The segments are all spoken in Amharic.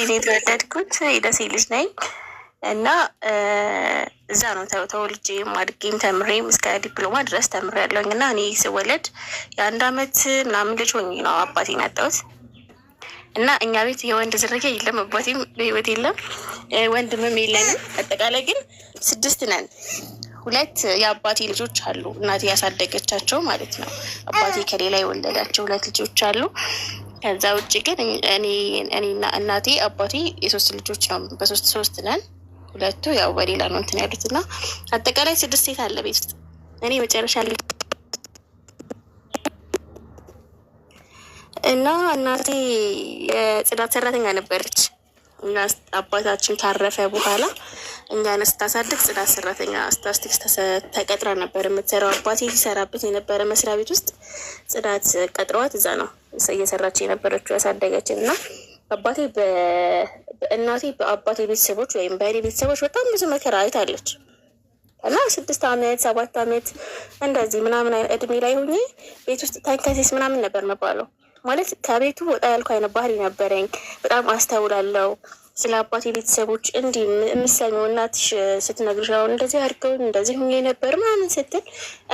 ነው የተወለድኩት። የደሴ ልጅ ነኝ እና እዛ ነው ተወልጄም አድጌም ተምሬም እስከ ዲፕሎማ ድረስ ተምሬያለሁኝ። እና እኔ ስወለድ የአንድ አመት ምናምን ልጅ ሆኜ ነው አባቴን ያጣሁት። እና እኛ ቤት የወንድ ዝርያ የለም፣ አባቴም በህይወት የለም፣ ወንድምም የለንም። አጠቃላይ ግን 6 ነን። 2 የአባቴ ልጆች አሉ፣ እናቴ ያሳደገቻቸው ማለት ነው። አባቴ ከሌላ የወለዳቸው 2 ልጆች አሉ። ከዛ ውጭ ግን እኔና እናቴ አባቴ የ3 ልጆች ነው። በ3 ነን። 2 ያው በሌላ ነው እንትን ያሉት እና አጠቃላይ 6 ሴት አለ ቤት ውስጥ። እኔ መጨረሻ ልጅ እና እናቴ የጽዳት ሰራተኛ ነበረች እና አባታችን ካረፈ በኋላ እኛን ስታሳድግ ጽዳት ሰራተኛ ስታስቲክስ ተቀጥራ ነበር የምትሰራው። አባቴ ሲሰራበት የነበረ መስሪያ ቤት ውስጥ ጽዳት ቀጥረዋት እዛ ነው እየሰራች የነበረችው ያሳደገችን። እና አባቴ በእናቴ በአባቴ ቤተሰቦች ወይም በእኔ ቤተሰቦች በጣም ብዙ መከራ አይታለች። እና 6 አመት 7 አመት እንደዚህ ምናምን እድሜ ላይ ሆኜ ቤት ውስጥ ተንከሴስ ምናምን ነበር መባለው። ማለት ከቤቱ ወጣ ያልኩ አይነት ባህሪ ነበረኝ። በጣም አስተውላለሁ ስለ አባቴ ቤተሰቦች። እንዲህ የምሰሚው እናትሽ ስትነግርሽ አሁን እንደዚህ አድርገው እንደዚህ ሁኜ ነበር ምናምን ስትል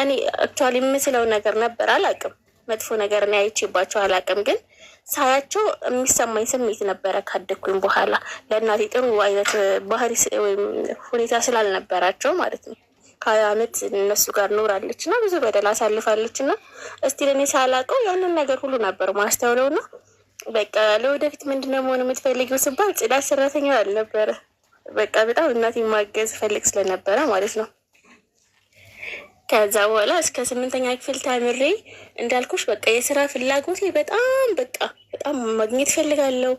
እኔ አክቹዋሊ የምስለው ነገር ነበር። አላውቅም፣ መጥፎ ነገር እኔ አይቼባቸው አላውቅም። ግን ሳያቸው የሚሰማኝ ስሜት ነበረ። ካደግኩኝ በኋላ ለእናቴ ጥሩ አይነት ባህሪ ወይም ሁኔታ ስላልነበራቸው ማለት ነው። 20 አመት እነሱ ጋር ኖራለች እና ብዙ በደል አሳልፋለች። እና እስቲ ለእኔ ሳላውቀው ያንን ነገር ሁሉ ነበር ማስተውለው። እና በቃ ለወደፊት ምንድነው መሆን የምትፈልጊው ስባል ጽዳት ሰራተኛ አልነበረ። በቃ በጣም እናቴ ማገዝ ፈልግ ስለነበረ ማለት ነው። ከዛ በኋላ እስከ 8ኛ ክፍል ተምሬ እንዳልኩሽ በቃ የስራ ፍላጎቴ በጣም ማግኘት ፈልጋለሁ፣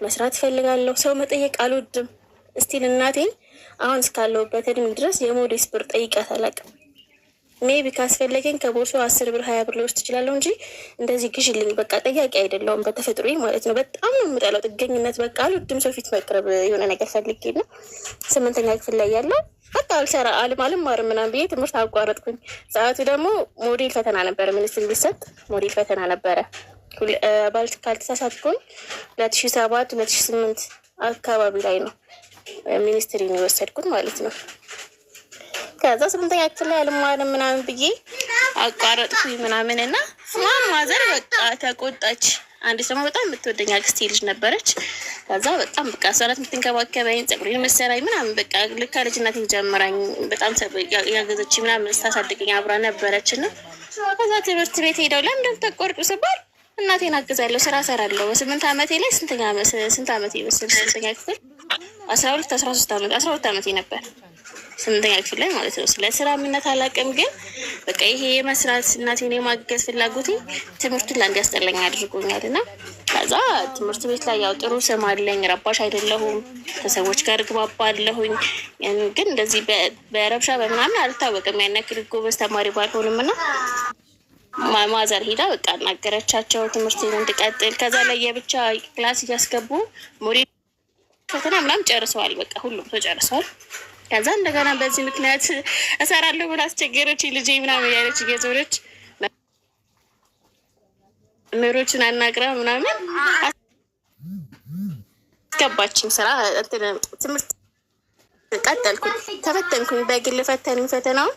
መስራት ፈልጋለሁ። ሰው መጠየቅ አልወድም። እስቲል እናቴን አሁን እስካለሁበት እድሜ ድረስ የሞዴስ ብር ጠይቃት አላውቅም። ሜቢ ካስፈለገኝ ከቦርሶ 10 ብር 20 ብር ልወስድ እችላለሁ እንጂ እንደዚህ ግዢልኝ በቃ ጠያቂ አይደለሁም በተፈጥሮዬ ማለት ነው። በጣም ነው የምጠላው ጥገኝነት። በቃ አልወድም ሰው ፊት መቅረብ። የሆነ ነገር ፈልጌ ነው 8ኛ ክፍል ላይ ያለው በቃ አልማርም ምናምን ብዬ ትምህርት አቋረጥኩኝ። ሰዓቱ ደግሞ ሞዴል ፈተና ነበረ፣ ሚኒስትሪ ሊሰጥ ሞዴል ፈተና ነበረ። ካልተሳሳትኩኝ 2007 2008 አካባቢ ላይ ነው ሚኒስትሪ ነው የወሰድኩት ማለት ነው። ከዛ 8ኛ ክፍል ላይ አልማርም ምናምን ብዬ አቋረጥኩኝ ምናምን እና ማዘር በቃ ተቆጣች። አንድ ሰሞን በጣም የምትወደኝ አክስቴ ልጅ ነበረች። ከዛ በጣም በቃ ሰራት የምትንከባከበኝ ፀጉሬን መሰራኝ ምናምን በቃ ልካ ልጅነቴን ጀምራኝ በጣም ያገዘች ምናምን ስታሳድገኝ አብራ ነበረች። እና ከዛ ትምህርት ቤት ሄደው ለምን እንደምትቆርጡ ስባል እናቴን አግዛለሁ፣ ስራ ሰራለሁ። 8 አመቴ ላይ ስንት አመቴ ይመስል 8ኛ ክፍል 12 አመቴ ነበር 8ኛ ክፍል ላይ ማለት ነው። ስለ ስራ ምነት አላውቅም፣ ግን በቃ ይሄ የመስራት እናቴን የማገዝ ፍላጎቴ ትምህርቱን ላይ እንዲያስጠላኝ አድርጎኛል። እና ከዛ ትምህርት ቤት ላይ ያው ጥሩ ስም አለኝ፣ ረባሽ አይደለሁም፣ ከሰዎች ጋር ግባባለሁኝ። ግን እንደዚህ በረብሻ በምናምን አልታወቅም። ያን ያክል ጎበዝ ተማሪ ባልሆንም እና ማዘር ሄዳ በቃ አናገረቻቸው ትምህርቴን እንድቀጥል። ከዛ ላይ የብቻ ክላስ እያስገቡ ሞዴል ፈተና ምናምን ጨርሰዋል። በቃ ሁሉም ተጨርሰዋል። ከዛ እንደገና በዚህ ምክንያት እሰራለሁ ብላ አስቸገረች ልጄ ምናምን ያለች እየዞረች ምሮችን አናግራ ምናምን አስገባችኝ ስራ። ትምህርት ቀጠልኩኝ፣ ተፈተንኩኝ፣ በግል ፈተኑኝ ፈተናውን።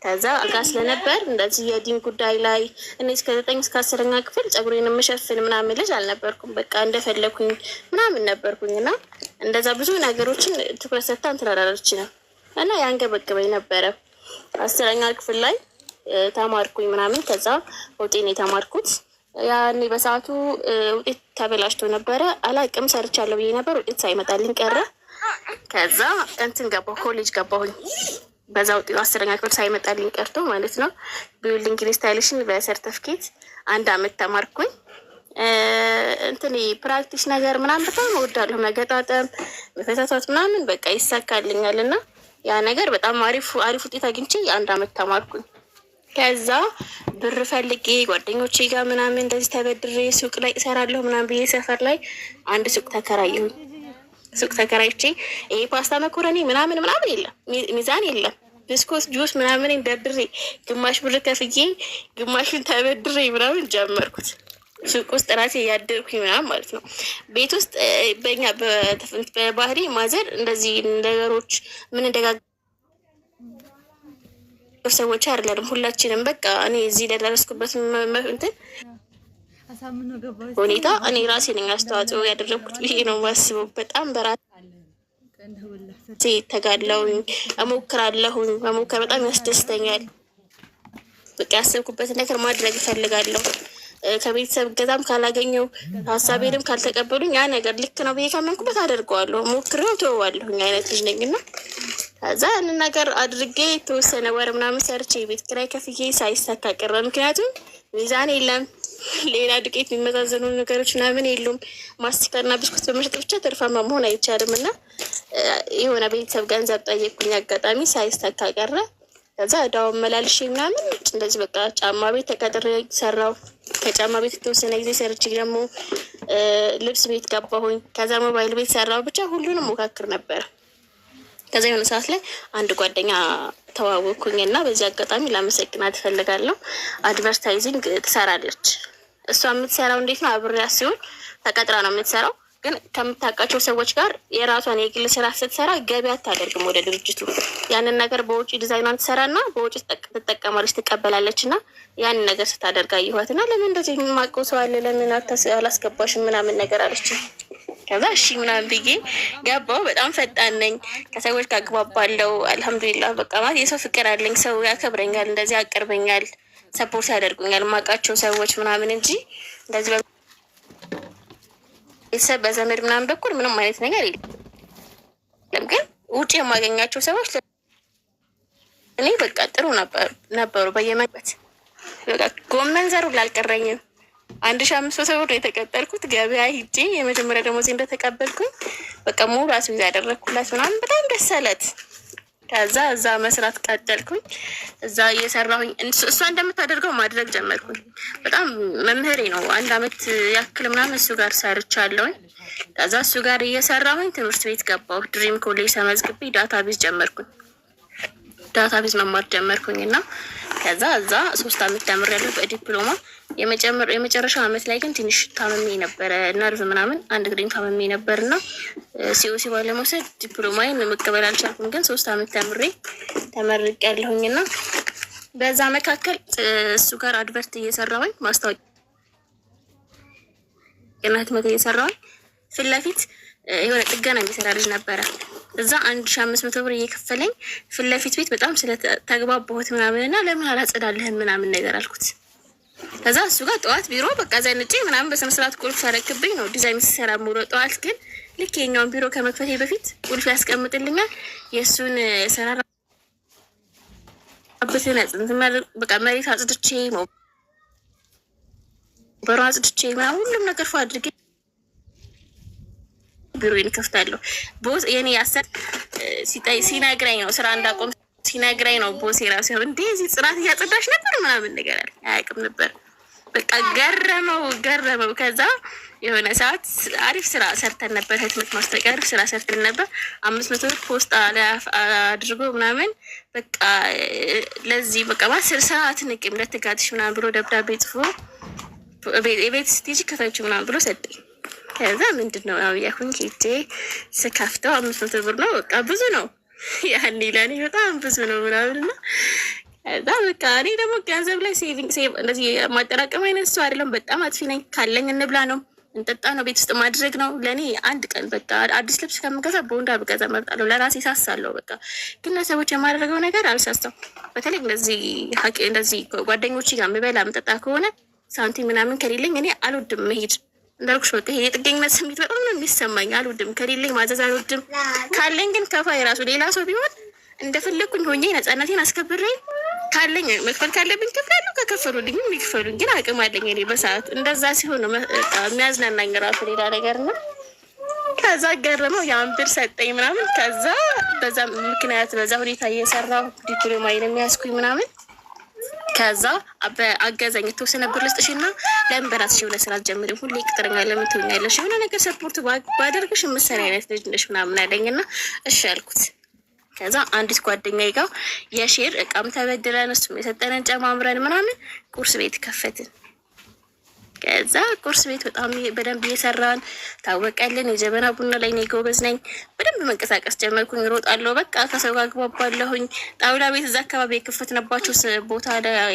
ከዛ አጋ ስለነበር እንደዚህ የዲን ጉዳይ ላይ እኔ እስከ 9 እስከ 10ኛ ክፍል ፀጉሬን የምሸፍን ምናምን ልጅ አልነበርኩም። በቃ እንደፈለኩኝ ምናምን ነበርኩኝ እና እንደዛ ብዙ ነገሮችን ትኩረት ሰጥታ እንትን አላለችኝም እና ያንገበገበኝ ነበረ። 10ኛ ክፍል ላይ ተማርኩኝ ምናምን። ከዛ ውጤን የተማርኩት ያኔ በሰዓቱ ውጤት ተበላሽቶ ነበረ። አላቅም ሰርቻለሁ ብዬ ነበር፣ ውጤት ሳይመጣልኝ ቀረ። ከዛ እንትን ገባሁ፣ ኮሌጅ ገባሁኝ። በዛ ውጤቱ 10ኛ ክፍል ሳይመጣልኝ ቀርቶ ማለት ነው። ቢውልዲንግ ኢንስታሌሽን በሰርተፍኬት 1 አመት ተማርኩኝ። እንትን ፕራክቲስ ነገር ምናምን በጣም እወዳለሁ፣ መገጣጠም መፈታታት ምናምን በቃ ይሳካልኛል። እና ያ ነገር በጣም አሪፍ ውጤት አግኝቼ 1 አመት ተማርኩኝ። ከዛ ብር ፈልጌ ጓደኞቼ ጋር ምናምን እንደዚህ ተበድሬ ሱቅ ላይ እሰራለሁ ምናምን ብዬ ሰፈር ላይ አንድ ሱቅ ተከራየሁኝ። ሱቅ ተከራይቼ ይሄ ፓስታ መኮረኒ ምናምን የለም፣ ሚዛን የለም፣ ብስኮት ጁስ ምናምን ደብሬ ግማሽ ብር ከፍዬ ግማሹን ተበድሬ ምናምን ጀመርኩት። ሱቅ ውስጥ ራሴ እያደርኩኝ ምናምን ማለት ነው። ቤት ውስጥ በእኛ በባህሪ ማዘር እንደዚህ ነገሮች ምን እንደጋገር ሰዎች አይደለም ሁላችንም። በቃ እኔ እዚህ ለደረስኩበት እንትን ሁኔታ እኔ ራሴ ነኝ አስተዋጽኦ ያደረግኩት ብዬ ነው የማስበው። በጣም በራሴ ተጋድለውኝ እሞክራለሁኝ። መሞከር በጣም ያስደስተኛል። በቃ ያሰብኩበትን ነገር ማድረግ እፈልጋለሁ። ከቤተሰብ ገዛም ካላገኘው ሀሳቤንም ካልተቀበሉኝ ያ ነገር ልክ ነው ብዬ ካመንኩበት አደርገዋለሁ። ሞክሬው ተወዋለሁኝ አይነት ልጅ ነኝ እና ከዛ ያንን ነገር አድርጌ የተወሰነ ወር ምናምን ሰርቼ ቤት ኪራይ ከፍዬ ሳይሳካ ቀረ። ምክንያቱም ሚዛን የለም፣ ሌላ ዱቄት የሚመዛዘኑ ነገሮች ምናምን የሉም። ማስቲካና ብስኩት በመሸጥ ብቻ ትርፋማ መሆን አይቻልም እና የሆነ ቤተሰብ ገንዘብ ጠየቅኩኝ። አጋጣሚ ሳይሳካ ቀረ። ከዛ እዳውን መላልሼ ምናምን እንደዚህ በቃ ጫማ ቤት ተቀጥሬ ሰራው። ከጫማ ቤት የተወሰነ ጊዜ ሰርቼ ደግሞ ልብስ ቤት ገባሁኝ። ከዛ ሞባይል ቤት ሰራው። ብቻ ሁሉንም ሞካክር ነበር። ከዛ የሆነ ሰዓት ላይ አንድ ጓደኛ ተዋወቅኩኝ እና በዚህ አጋጣሚ ላመሰግናት እፈልጋለሁ። አድቨርታይዚንግ ትሰራለች። እሷ የምትሰራው እንዴት ነው? አብሬያት ሲሆን ተቀጥራ ነው የምትሰራው። ግን ከምታውቃቸው ሰዎች ጋር የራሷን የግል ስራ ስትሰራ ገቢ አታደርግም ወደ ድርጅቱ። ያንን ነገር በውጭ ዲዛይኗን ትሰራና በውጭ ትጠቀማለች፣ ትቀበላለች። እና ያንን ነገር ስታደርግ አየኋት እና ለምን እንደዚህ የማውቀው ሰው አለ ለምን አላስገባሽም ምናምን ነገር አለች። ከዛ እሺ ምናምን ብዬ ገባሁ። በጣም ፈጣን ነኝ፣ ከሰዎች ጋር አግባባለሁ። አልሐምዱሊላህ በቃ ማለት የሰው ፍቅር አለኝ። ሰው ያከብረኛል፣ እንደዚህ ያቀርበኛል፣ ሰፖርት ያደርጉኛል የማውቃቸው ሰዎች ምናምን እንጂ እንደዚህ ቤተሰብ በዘመድ ምናምን በኩል ምንም አይነት ነገር የለም። ግን ውጭ የማገኛቸው ሰዎች እኔ በቃ ጥሩ ነበሩ። በየመበት በቃ ጎመን ዘሩ ላልቀረኝም 1500 ብር የተቀጠልኩት ገበያ ሂጄ የመጀመሪያ ደሞዜ እንደተቀበልኩኝ በቃ ሙሉ አስቤዛ ያደረግኩላት ምናምን በጣም ደስ አላት። ከዛ እዛ መስራት ቀጠልኩኝ። እዛ እየሰራሁኝ እሷ እንደምታደርገው ማድረግ ጀመርኩኝ። በጣም መምህሬ ነው። 1 አመት ያክል ምናምን እሱ ጋር ሰርቻለሁኝ። ከዛ እሱ ጋር እየሰራሁኝ ትምህርት ቤት ገባሁ። ድሪም ኮሌጅ ተመዝግቤ ዳታቤዝ ጀመርኩኝ። ዳታቤዝ መማር ጀመርኩኝ እና ከዛ እዛ 3 አመት ተምሬያለሁ በዲፕሎማ። የመጨረሻው አመት ላይ ግን ትንሽ ታመሜ ነበረ፣ ነርቭ ምናምን አንድ ግሬም ታመሜ ነበርና ሲኦሲ ባለመውሰድ ዲፕሎማዬን መቀበል አልቻልኩም። ግን 3 አመት ተመርቄያለሁኝና በዛ መካከል እሱ ጋር አድቨርት እየሰራሁኝ ማስታወቂያ ህትመት እየሰራሁኝ ፊት ለፊት የሆነ ጥገና የሚሰራ ልጅ ነበረ። እዛ 1500 ብር እየከፈለኝ ፊት ለፊት ቤት በጣም ስለተግባባሁት ምናምን እና ለምን አላጸዳልህም ምናምን ነገር አልኩት። ከዛ እሱ ጋር ጠዋት ቢሮ በቃ ዘንጬ ምናምን በስነ ስርዓት ቁልፍ ሳረክብኝ ነው ዲዛይን ሲሰራ ሙሉ ጠዋት። ግን ልክ የኛውን ቢሮ ከመክፈቴ በፊት ቁልፍ ያስቀምጥልኛል። የእሱን የሰራራበትን በቃ መሬት አጽድቼ በሮ አጽድቼ ምናምን ሁሉም ነገር ፎ አድርጌ ቢሮዬን ከፍታለሁ። ቦስ የኔ ያሰር ሲነግረኝ ነው ስራ እንዳቆም ሲነግረኝ ነው ቦስ የራሱ እንዴ እዚህ ጽናት እያጸዳሽ ነበር ምናምን ነገር አለ። አያውቅም ነበር። በቃ ገረመው። ከዛ የሆነ ሰዓት አሪፍ ስራ ሰርተን ነበር። ህትመት ማስታወቂያ አሪፍ ስራ ሰርተን ነበር። 500 ብር ፖስት አድርጎ ምናምን በቃ ለዚህ በቃ በ10 ሰዓት ንቅም ለትጋትሽ ምናምን ብሎ ደብዳቤ ጽፎ የቤት ስቴጅ ከፈች ምናምን ብሎ ሰጠኝ። ከዛ ምንድን ነው ያው ያኩኝ ሄጄ ስከፍተው 500 ብር ነው። በቃ ብዙ ነው ያኔ ለኔ በጣም ብዙ ነው ምናምን እና ከዛ በቃ እኔ ደግሞ ገንዘብ ላይ ሴቭ እንደዚህ ማጠራቀም አይነት ሰው አይደለም። በጣም አጥፊ ነኝ። ካለኝ እንብላ ነው እንጠጣ ነው ቤት ውስጥ ማድረግ ነው። ለእኔ አንድ ቀን በቃ አዲስ ልብስ ከምገዛ ቦንዳ ብገዛ መርጣለሁ። ለራሴ ሳሳለሁ። በቃ ግን ለሰዎች የማደርገው ነገር አልሳስተው። በተለይ እንደዚህ ጓደኞቼ ጋር የምበላ የምጠጣ ከሆነ ሳንቲም ምናምን ከሌለኝ እኔ አልወድም መሄድ። እንዳልኩሽ በቃ ይሄ የጥገኝነት ስሜት በጣም ነው የሚሰማኝ። አልወድም። ከሌለኝ ማዘዝ አልወድም። ካለኝ ግን ከፋ የራሱ ሌላ ሰው ቢሆን እንደፈለግኩኝ ሆኜ ነፃነቴን አስከብሬ ካለኝ መክፈል ካለብኝ ከፍላለሁ። ከከፈሉልኝ የሚክፈሉኝ ግን አቅም አለኝ እኔ በሰዓት እንደዛ ሲሆን የሚያዝናናኝ ራሱ ሌላ ነገር ነው። ከዛ ገረመው ያን ብር ሰጠኝ ምናምን። ከዛ በዛ ምክንያት በዛ ሁኔታ እየሰራሁ ዲፕሎማዬን የሚያስኩኝ ምናምን። ከዛ አገዛኝ የተወሰነ ብር ልስጥሽና ለምን በራስሽ የሆነ ስራ አትጀምሪም? ሁሌ ቅጥረኛ ለምን ትሆኛለሽ? የሆነ ነገር ሰፖርት ባደርግሽ የምትሰሪ አይነት ልጅ ነሽ ምናምን አለኝና እሺ አልኩት። ከዛ አንዲት ጓደኛዬ ጋር የሼር እቃም ተበድረን እሱም የሰጠነን ጨማምረን ምናምን ቁርስ ቤት ከፈትን። ከዛ ቁርስ ቤት በጣም በደንብ እየሰራን ታወቀልን። የጀበና ቡና ላይ እኔ ጎበዝ ነኝ። በደንብ መንቀሳቀስ ጀመርኩኝ። እሮጣለሁ፣ በቃ ከሰው ጋር ግባባለሁኝ። ጣውላ ቤት እዛ አካባቢ የከፈትንባቸው ቦታ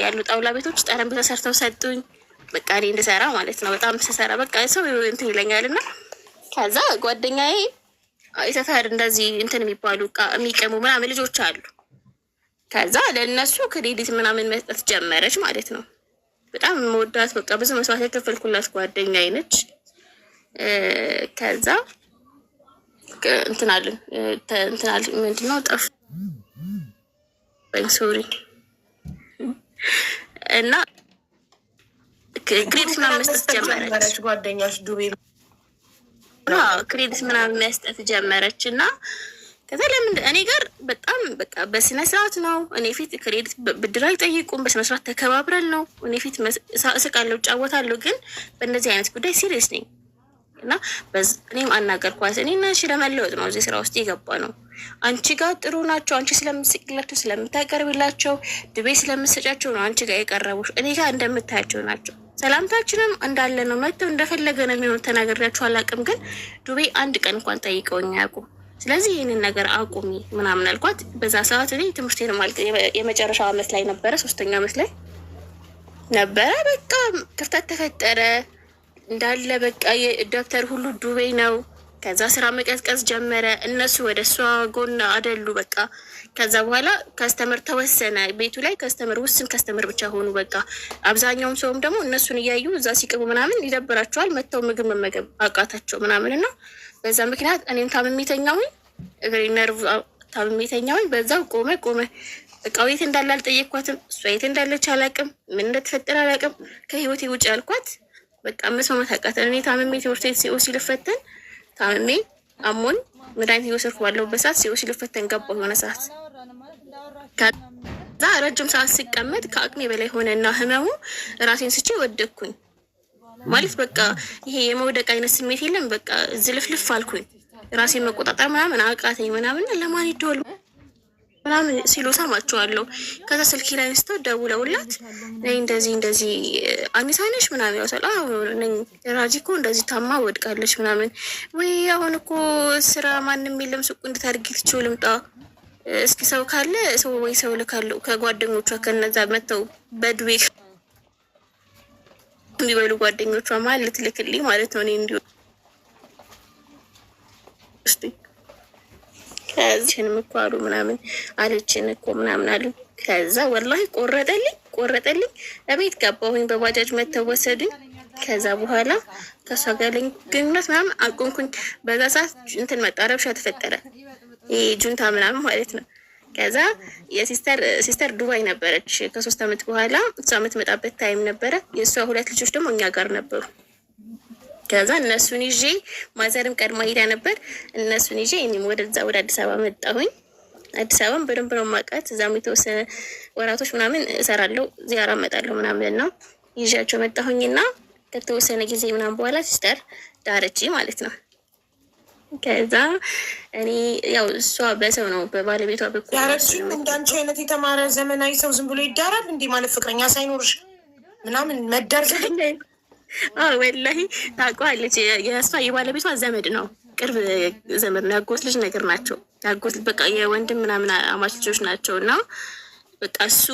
ያሉ ጣውላ ቤቶች ጠረጴዛ ሰርተው ሰጡኝ። በቃ እኔ እንድሰራ ማለት ነው። በጣም ስሰራ በቃ ሰው እንትን ይለኛል። እና ከዛ ጓደኛዬ የተፈር እንደዚህ እንትን የሚባሉ የሚቀሙ ምናምን ልጆች አሉ። ከዛ ለእነሱ ክሬዲት ምናምን መስጠት ጀመረች ማለት ነው። በጣም መወዳት በቃ ብዙ መስዋዕት የከፈልኩላት ጓደኛዬ ነች። ከዛ እንትናልን ምንድነው ጠፍ ሶሪ እና ክሬዲት ምናምን መስጠት ጀመረች ጓደኛሽ ዱቤ ክሬዲት ምናምን መስጠት ጀመረች እና ከዛ ለምን እኔ ጋር በጣም በቃ በስነ ስርዓት ነው። እኔ ፊት ክሬዲት ብድር አይጠይቁም። በስነ ስርዓት ተከባብረን ነው። እኔ ፊት እስቃለሁ፣ እጫወታለሁ። ግን በእነዚህ አይነት ጉዳይ ሲሪየስ ነኝ እና እኔም አናገርኳት። እኔ እና እሺ ለመለወጥ ነው እዚህ ስራ ውስጥ የገባ ነው። አንቺ ጋር ጥሩ ናቸው። አንቺ ስለምትስቅላቸው፣ ስለምታቀርብላቸው፣ ድቤ ስለምትሰጫቸው ነው አንቺ ጋር የቀረቡሽ። እኔ ጋር እንደምታያቸው ናቸው። ሰላምታችንም እንዳለ ነው። መጥተው እንደፈለገ ነው የሚሆኑ። ተናግሬያቸው አላውቅም። ግን ዱቤ አንድ ቀን እንኳን ጠይቀውኝ አያውቁም። ስለዚህ ይህንን ነገር አቁሚ ምናምን አልኳት። በዛ ሰዓት እኔ ትምህርቴን የመጨረሻው አመት ላይ ነበረ፣ 3ኛ አመት ላይ ነበረ። በቃ ክፍተት ተፈጠረ እንዳለ በቃ የደብተር ሁሉ ዱቤ ነው። ከዛ ስራ መቀዝቀዝ ጀመረ። እነሱ ወደ እሷ ጎን አደሉ። በቃ ከዛ በኋላ ከስተመር ተወሰነ። ቤቱ ላይ ከስተመር ውስን ከስተመር ብቻ ሆኑ። በቃ አብዛኛውም ሰውም ደግሞ እነሱን እያዩ እዛ ሲቅቡ ምናምን ይደብራቸዋል። መጥተው ምግብ መመገብ አቃታቸው ምናምን እና በዛ ምክንያት እኔም ታምሜ ተኛሁኝ። እግሬ ነርቭ ታምሜ ተኛሁኝ። በዛው ቆመ። እቃው የት እንዳለ አልጠየቅኳትም። እሷ የት እንዳለች አላውቅም። ምን እንደተፈጠረ አላውቅም። ከህይወቴ ውጭ ያልኳት በቃ መስማማት አቃተን። እኔ ታምሜ ትምህርት ቤት ሲኦሲ ልፈተን ታምሜ አሞን መድኃኒት እየወሰድኩ ባለሁበት ሰዓት ሲኦሲ ልፈተን ገባሁ። የሆነ ሰዓት ከዛ ረጅም ሰዓት ሲቀመጥ ከአቅሜ በላይ ሆነና ህመሙ ራሴን ስቼ ወደቅኩኝ። ማለት በቃ ይሄ የመውደቅ አይነት ስሜት የለም። በቃ ዝልፍልፍ አልኩኝ። ራሴን መቆጣጠር ምናምን አቃተኝ ምናምን። ለማን ይደወል ምናምን ሲሉ ሰማቸዋለሁ። ከዛ ስልኪ ላይ አንስተው ደውለውላት እንደዚህ አኒሳ ነሽ ምናምን ያውሳል። ነኝ ራጂ እኮ እንደዚህ ታማ ወድቃለች ምናምን። ወይ አሁን እኮ ስራ ማንም የለም ሱቁ እንድታርጊ ትችው ልምጣ እስኪ ሰው ካለ ሰው ወይ ሰው ልካለሁ ከጓደኞቿ ከነዛ መተው በዱቤ የሚበሉ ጓደኞቿ ማለት ልትልክልኝ ማለት ነው። እኔ እንዲሁ ከዚህንም እኮ አሉ ምናምን አለችን እኮ ምናምን አሉ። ከዛ ወላሂ ቆረጠልኝ። እቤት ገባሁኝ። በባጃጅ መተው ወሰዱኝ። ከዛ በኋላ ከሷ ጋር ለኝ ግንኙነት ምናምን አቆምኩኝ። በዛ ሰዓት እንትን መጣ፣ ረብሻ ተፈጠረ። ይሄ ጁንታ ምናምን ማለት ነው። ከዛ የሲስተር ዱባይ ነበረች። ከ3 አመት በኋላ እሷ የምትመጣበት ታይም ነበረ። የእሷ 2 ልጆች ደግሞ እኛ ጋር ነበሩ። ከዛ እነሱን ይዤ ማዘርም ቀድማ ሄዳ ነበር። እነሱን ይዤ እኔም ወደ አዲስ አበባ መጣሁኝ። አዲስ አበባም በደንብ ነው የማውቃት። እዛም የተወሰነ ወራቶች ምናምን እሰራለሁ፣ ዚያራ እመጣለሁ ምናምን ነው ይዣቸው መጣሁኝና ከተወሰነ ጊዜ ምናምን በኋላ ሲስተር ዳረች ማለት ነው። ከዛ እኔ ያው እሷ በሰው ነው በባለቤቷ በኩል ያረችኝ። እንዳንቺ አይነት የተማረ ዘመናዊ ሰው ዝም ብሎ ይዳራል እንዴ? ማለት ፍቅረኛ ሳይኖርሽ ምናምን መዳር ወላሂ ታውቀዋለች። የእሷ የባለቤቷ ዘመድ ነው፣ ቅርብ ዘመድ ነው። ያጎት ልጅ ነገር ናቸው። ያጎት በቃ የወንድም ምናምን አማች ልጆች ናቸው። እና በቃ እሱ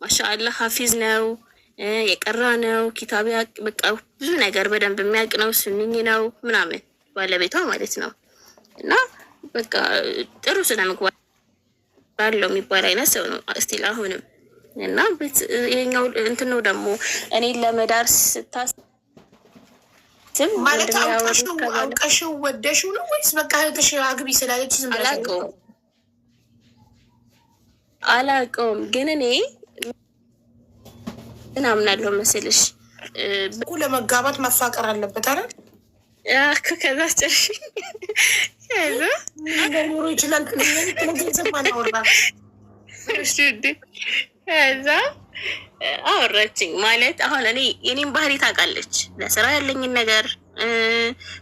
ማሻአላህ ሀፊዝ ነው፣ የቀራ ነው፣ ኪታቢያ በቃ ብዙ ነገር በደንብ የሚያውቅ ነው። ስንኝ ነው ምናምን ባለቤቷ ማለት ነው። እና በቃ ጥሩ ስለምግባር ባለው የሚባል አይነት ሰው ነው እስቲል አሁንም። እና ይሄኛው እንትን ነው ደግሞ እኔን ለመዳር ስታስብ ማለት አውቀሽው ወደሽው ነው ወይስ በቃ እህትሽ አግቢ ስላለች ዝም ብለሽ? አላውቀውም ግን እኔ ምናምናለሁ መሰልሽ እኮ ለመጋባት መፋቀር አለበት አይደል? ከዛ ጨርሽ ከዛ ኑሮ ይችላል ከዛ አወራችኝ ማለት አሁን እኔ የኔም ባህሪ ታውቃለች። ለስራ ያለኝን ነገር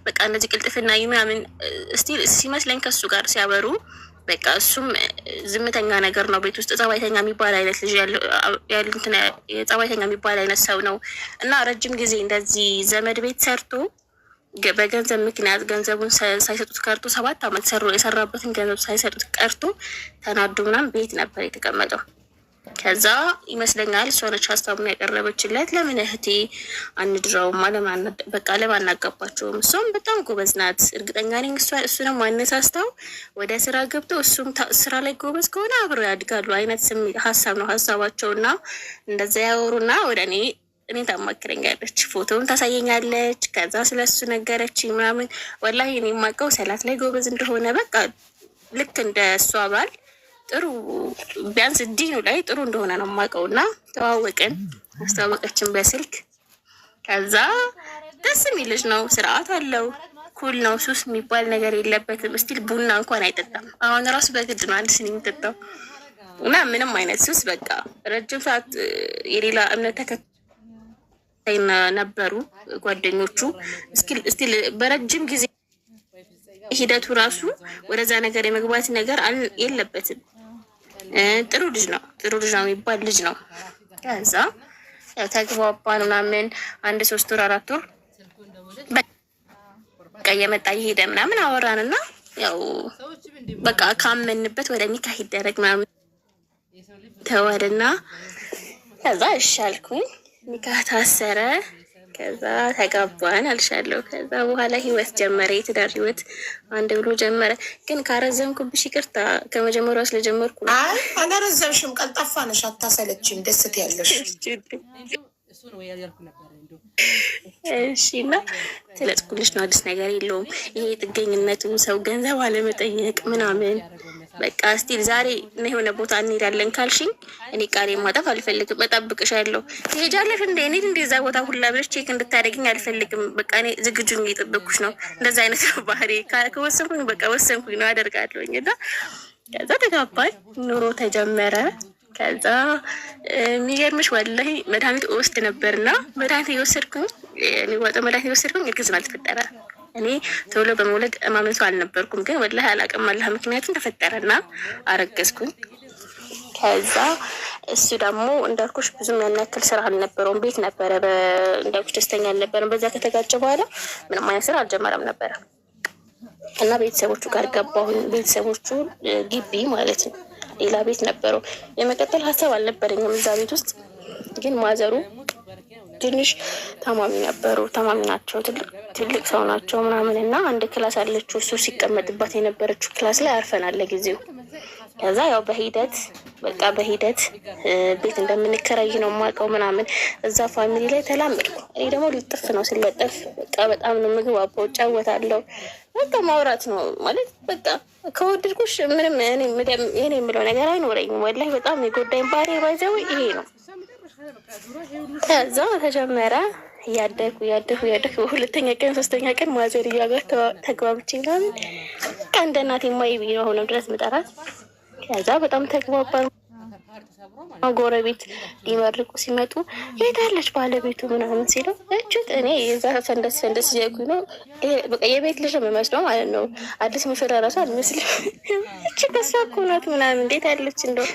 በቃ እነዚህ ቅልጥፍና ምናምን ስቲል ሲመስለኝ ከሱ ጋር ሲያበሩ በቃ እሱም ዝምተኛ ነገር ነው። ቤት ውስጥ ጸባይተኛ የሚባል አይነት ልጅ ያሉትን ጸባይተኛ የሚባል አይነት ሰው ነው እና ረጅም ጊዜ እንደዚህ ዘመድ ቤት ሰርቶ በገንዘብ ምክንያት ገንዘቡን ሳይሰጡት ቀርቶ 7 ዓመት የሰራበትን ገንዘብ ሳይሰጡት ቀርቶ ተናዶ ምናምን ቤት ነበር የተቀመጠው። ከዛ ይመስለኛል እሷ ነች ሀሳቡን ያቀረበችለት። ለምን እህቴ አንድረውም በቃ ለማናጋባቸውም። እሷም በጣም ጎበዝ ናት፣ እርግጠኛ ነኝ እሱንም አነሳስተው ወደ ስራ ገብተው እሱም ስራ ላይ ጎበዝ ከሆነ አብረው ያድጋሉ አይነት ሀሳብ ነው ሀሳባቸው። እና እንደዛ ያወሩና ወደ እኔ ታማክረኛለች፣ ፎቶውን ታሳየኛለች። ከዛ ስለ እሱ ነገረች ምናምን። ወላሂ እኔ የማውቀው ሰላት ላይ ጎበዝ እንደሆነ በቃ ልክ እንደ እሷ ባል ጥሩ ቢያንስ ዲኑ ላይ ጥሩ እንደሆነ ነው የማውቀው። እና ተዋወቅን፣ አስተዋወቀችን በስልክ። ከዛ ደስ የሚል ልጅ ነው፣ ስርዓት አለው፣ ኩል ነው፣ ሱስ የሚባል ነገር የለበትም። እስቲል ቡና እንኳን አይጠጣም። አሁን ራሱ በግድ ነው አንድ ስኒ የሚጠጣው እና ምንም አይነት ሱስ በቃ ረጅም ሰዓት የሌላ እምነት ተከታይ ነበሩ ጓደኞቹ። እስቲል በረጅም ጊዜ ሂደቱ ራሱ ወደዛ ነገር የመግባት ነገር የለበትም። ጥሩ ልጅ ነው የሚባል ልጅ ነው። ከዛ ያው ተግባባን ምናምን 1 3 ወር 4 ወር በቃ እየመጣ እየሄደ ምናምን አወራንና ያው በቃ ካመንበት ወደ ኒካህ ይደረግ ምናምን ተወደና ከዛ እሺ አልኩኝ። ኒካህ ታሰረ። ከዛ ተጋባን አልሻለሁ። ከዛ በኋላ ህይወት ጀመረ፣ የትዳር ህይወት አንድ ብሎ ጀመረ። ግን ካረዘምኩብሽ ይቅርታ፣ ከመጀመሪያው ስለጀመርኩ ነው። አይ አላረዘምሽም፣ ቀልጣፋ ነሽ፣ አታሰለችም፣ ደስት ያለሽ። እሺ እና ትለጥኩልሽ ነው፣ አዲስ ነገር የለውም። ይሄ ጥገኝነቱ ሰው ገንዘብ አለመጠየቅ ምናምን በቃ ስቲል ዛሬ የሆነ ቦታ እንሄዳለን ካልሽኝ እኔ ቃሌ ማጠፍ አልፈልግም። እጠብቅሻለሁ። ትሄጃለሽ እንደ እዛ ቦታ ሁላ ብለሽ ቼክ እንድታደርግኝ አልፈልግም። በቃ እኔ ዝግጁ እየጠበኩሽ ነው። እንደዛ አይነት ባህሪ ከወሰንኩኝ በቃ ወሰንኩኝ ነው አደርጋለሁኝ። እና ከዛ ተጋባን፣ ኑሮ ተጀመረ። ከዛ የሚገርምሽ ወላሂ መድኃኒት ወስድ ነበርና መድኃኒት የወሰድኩኝ እርግዝና አልተፈጠረ። እኔ ቶሎ በመውለድ ማመንቱ አልነበርኩም፣ ግን ወላሂ አላውቅም አላህ ምክንያቱም ተፈጠረና አረገዝኩኝ። ከዛ እሱ ደግሞ እንዳልኩሽ ብዙም ያን ያክል ስራ አልነበረውም፣ ቤት ነበረ። እንዳልኩሽ ደስተኛ አልነበረም። በዛ ከተጋጨ በኋላ ምንም አይነት ስራ አልጀመረም ነበረ እና ቤተሰቦቹ ጋር ገባሁኝ። ቤተሰቦቹ ግቢ ማለት ነው፣ ሌላ ቤት ነበረው። የመቀጠል ሀሳብ አልነበረኝም እዛ ቤት ውስጥ። ግን ማዘሩ ትንሽ ታማሚ ነበሩ፣ ታማሚ ናቸው፣ ትልቅ ሰው ናቸው ምናምን እና አንድ ክላስ አለችው፣ እሱ ሲቀመጥባት የነበረችው ክላስ ላይ አርፈናል ለጊዜው። ከዛ ያው በሂደት ቤት እንደምንከራይ ነው የማውቀው ምናምን። እዛ ፋሚሊ ላይ ተላመድኩ። እኔ ደግሞ ልጥፍ ነው ስለጠፍ በቃ በጣም ነው ምግባባው፣ እጫወታለሁ። በቃ ማውራት ነው ማለት በቃ ከወደድኩሽ ምንም እኔ የምለው ነገር አይኖረኝም። ወላሂ በጣም የጎዳኝ ባህሪ ባይዘው ይሄ ነው። ከዛ ተጀመረ። እያደኩ 2ኛ ቀን 3ኛ ቀን ማዘርያ ጋር ተግባብቼ ምናምን በቃ እንደ እናቴ ማይ ብዬ ነው አሁንም ድረስ ምጠራት። ከዛ በጣም ተግባባን። ጎረቤት ሊመርቁ ሲመጡ የታለች ባለቤቱ ምናምን ሲለው እችት እኔ የዛ ፈንደስ እያልኩኝ ነው በቃ የቤት ልጅ የምመስለው ማለት ነው። አዲስ ሙሽራ ራሱ አልመስልም። እች ከሷ እኮ ናት ምናምን እንዴት ያለች እንደው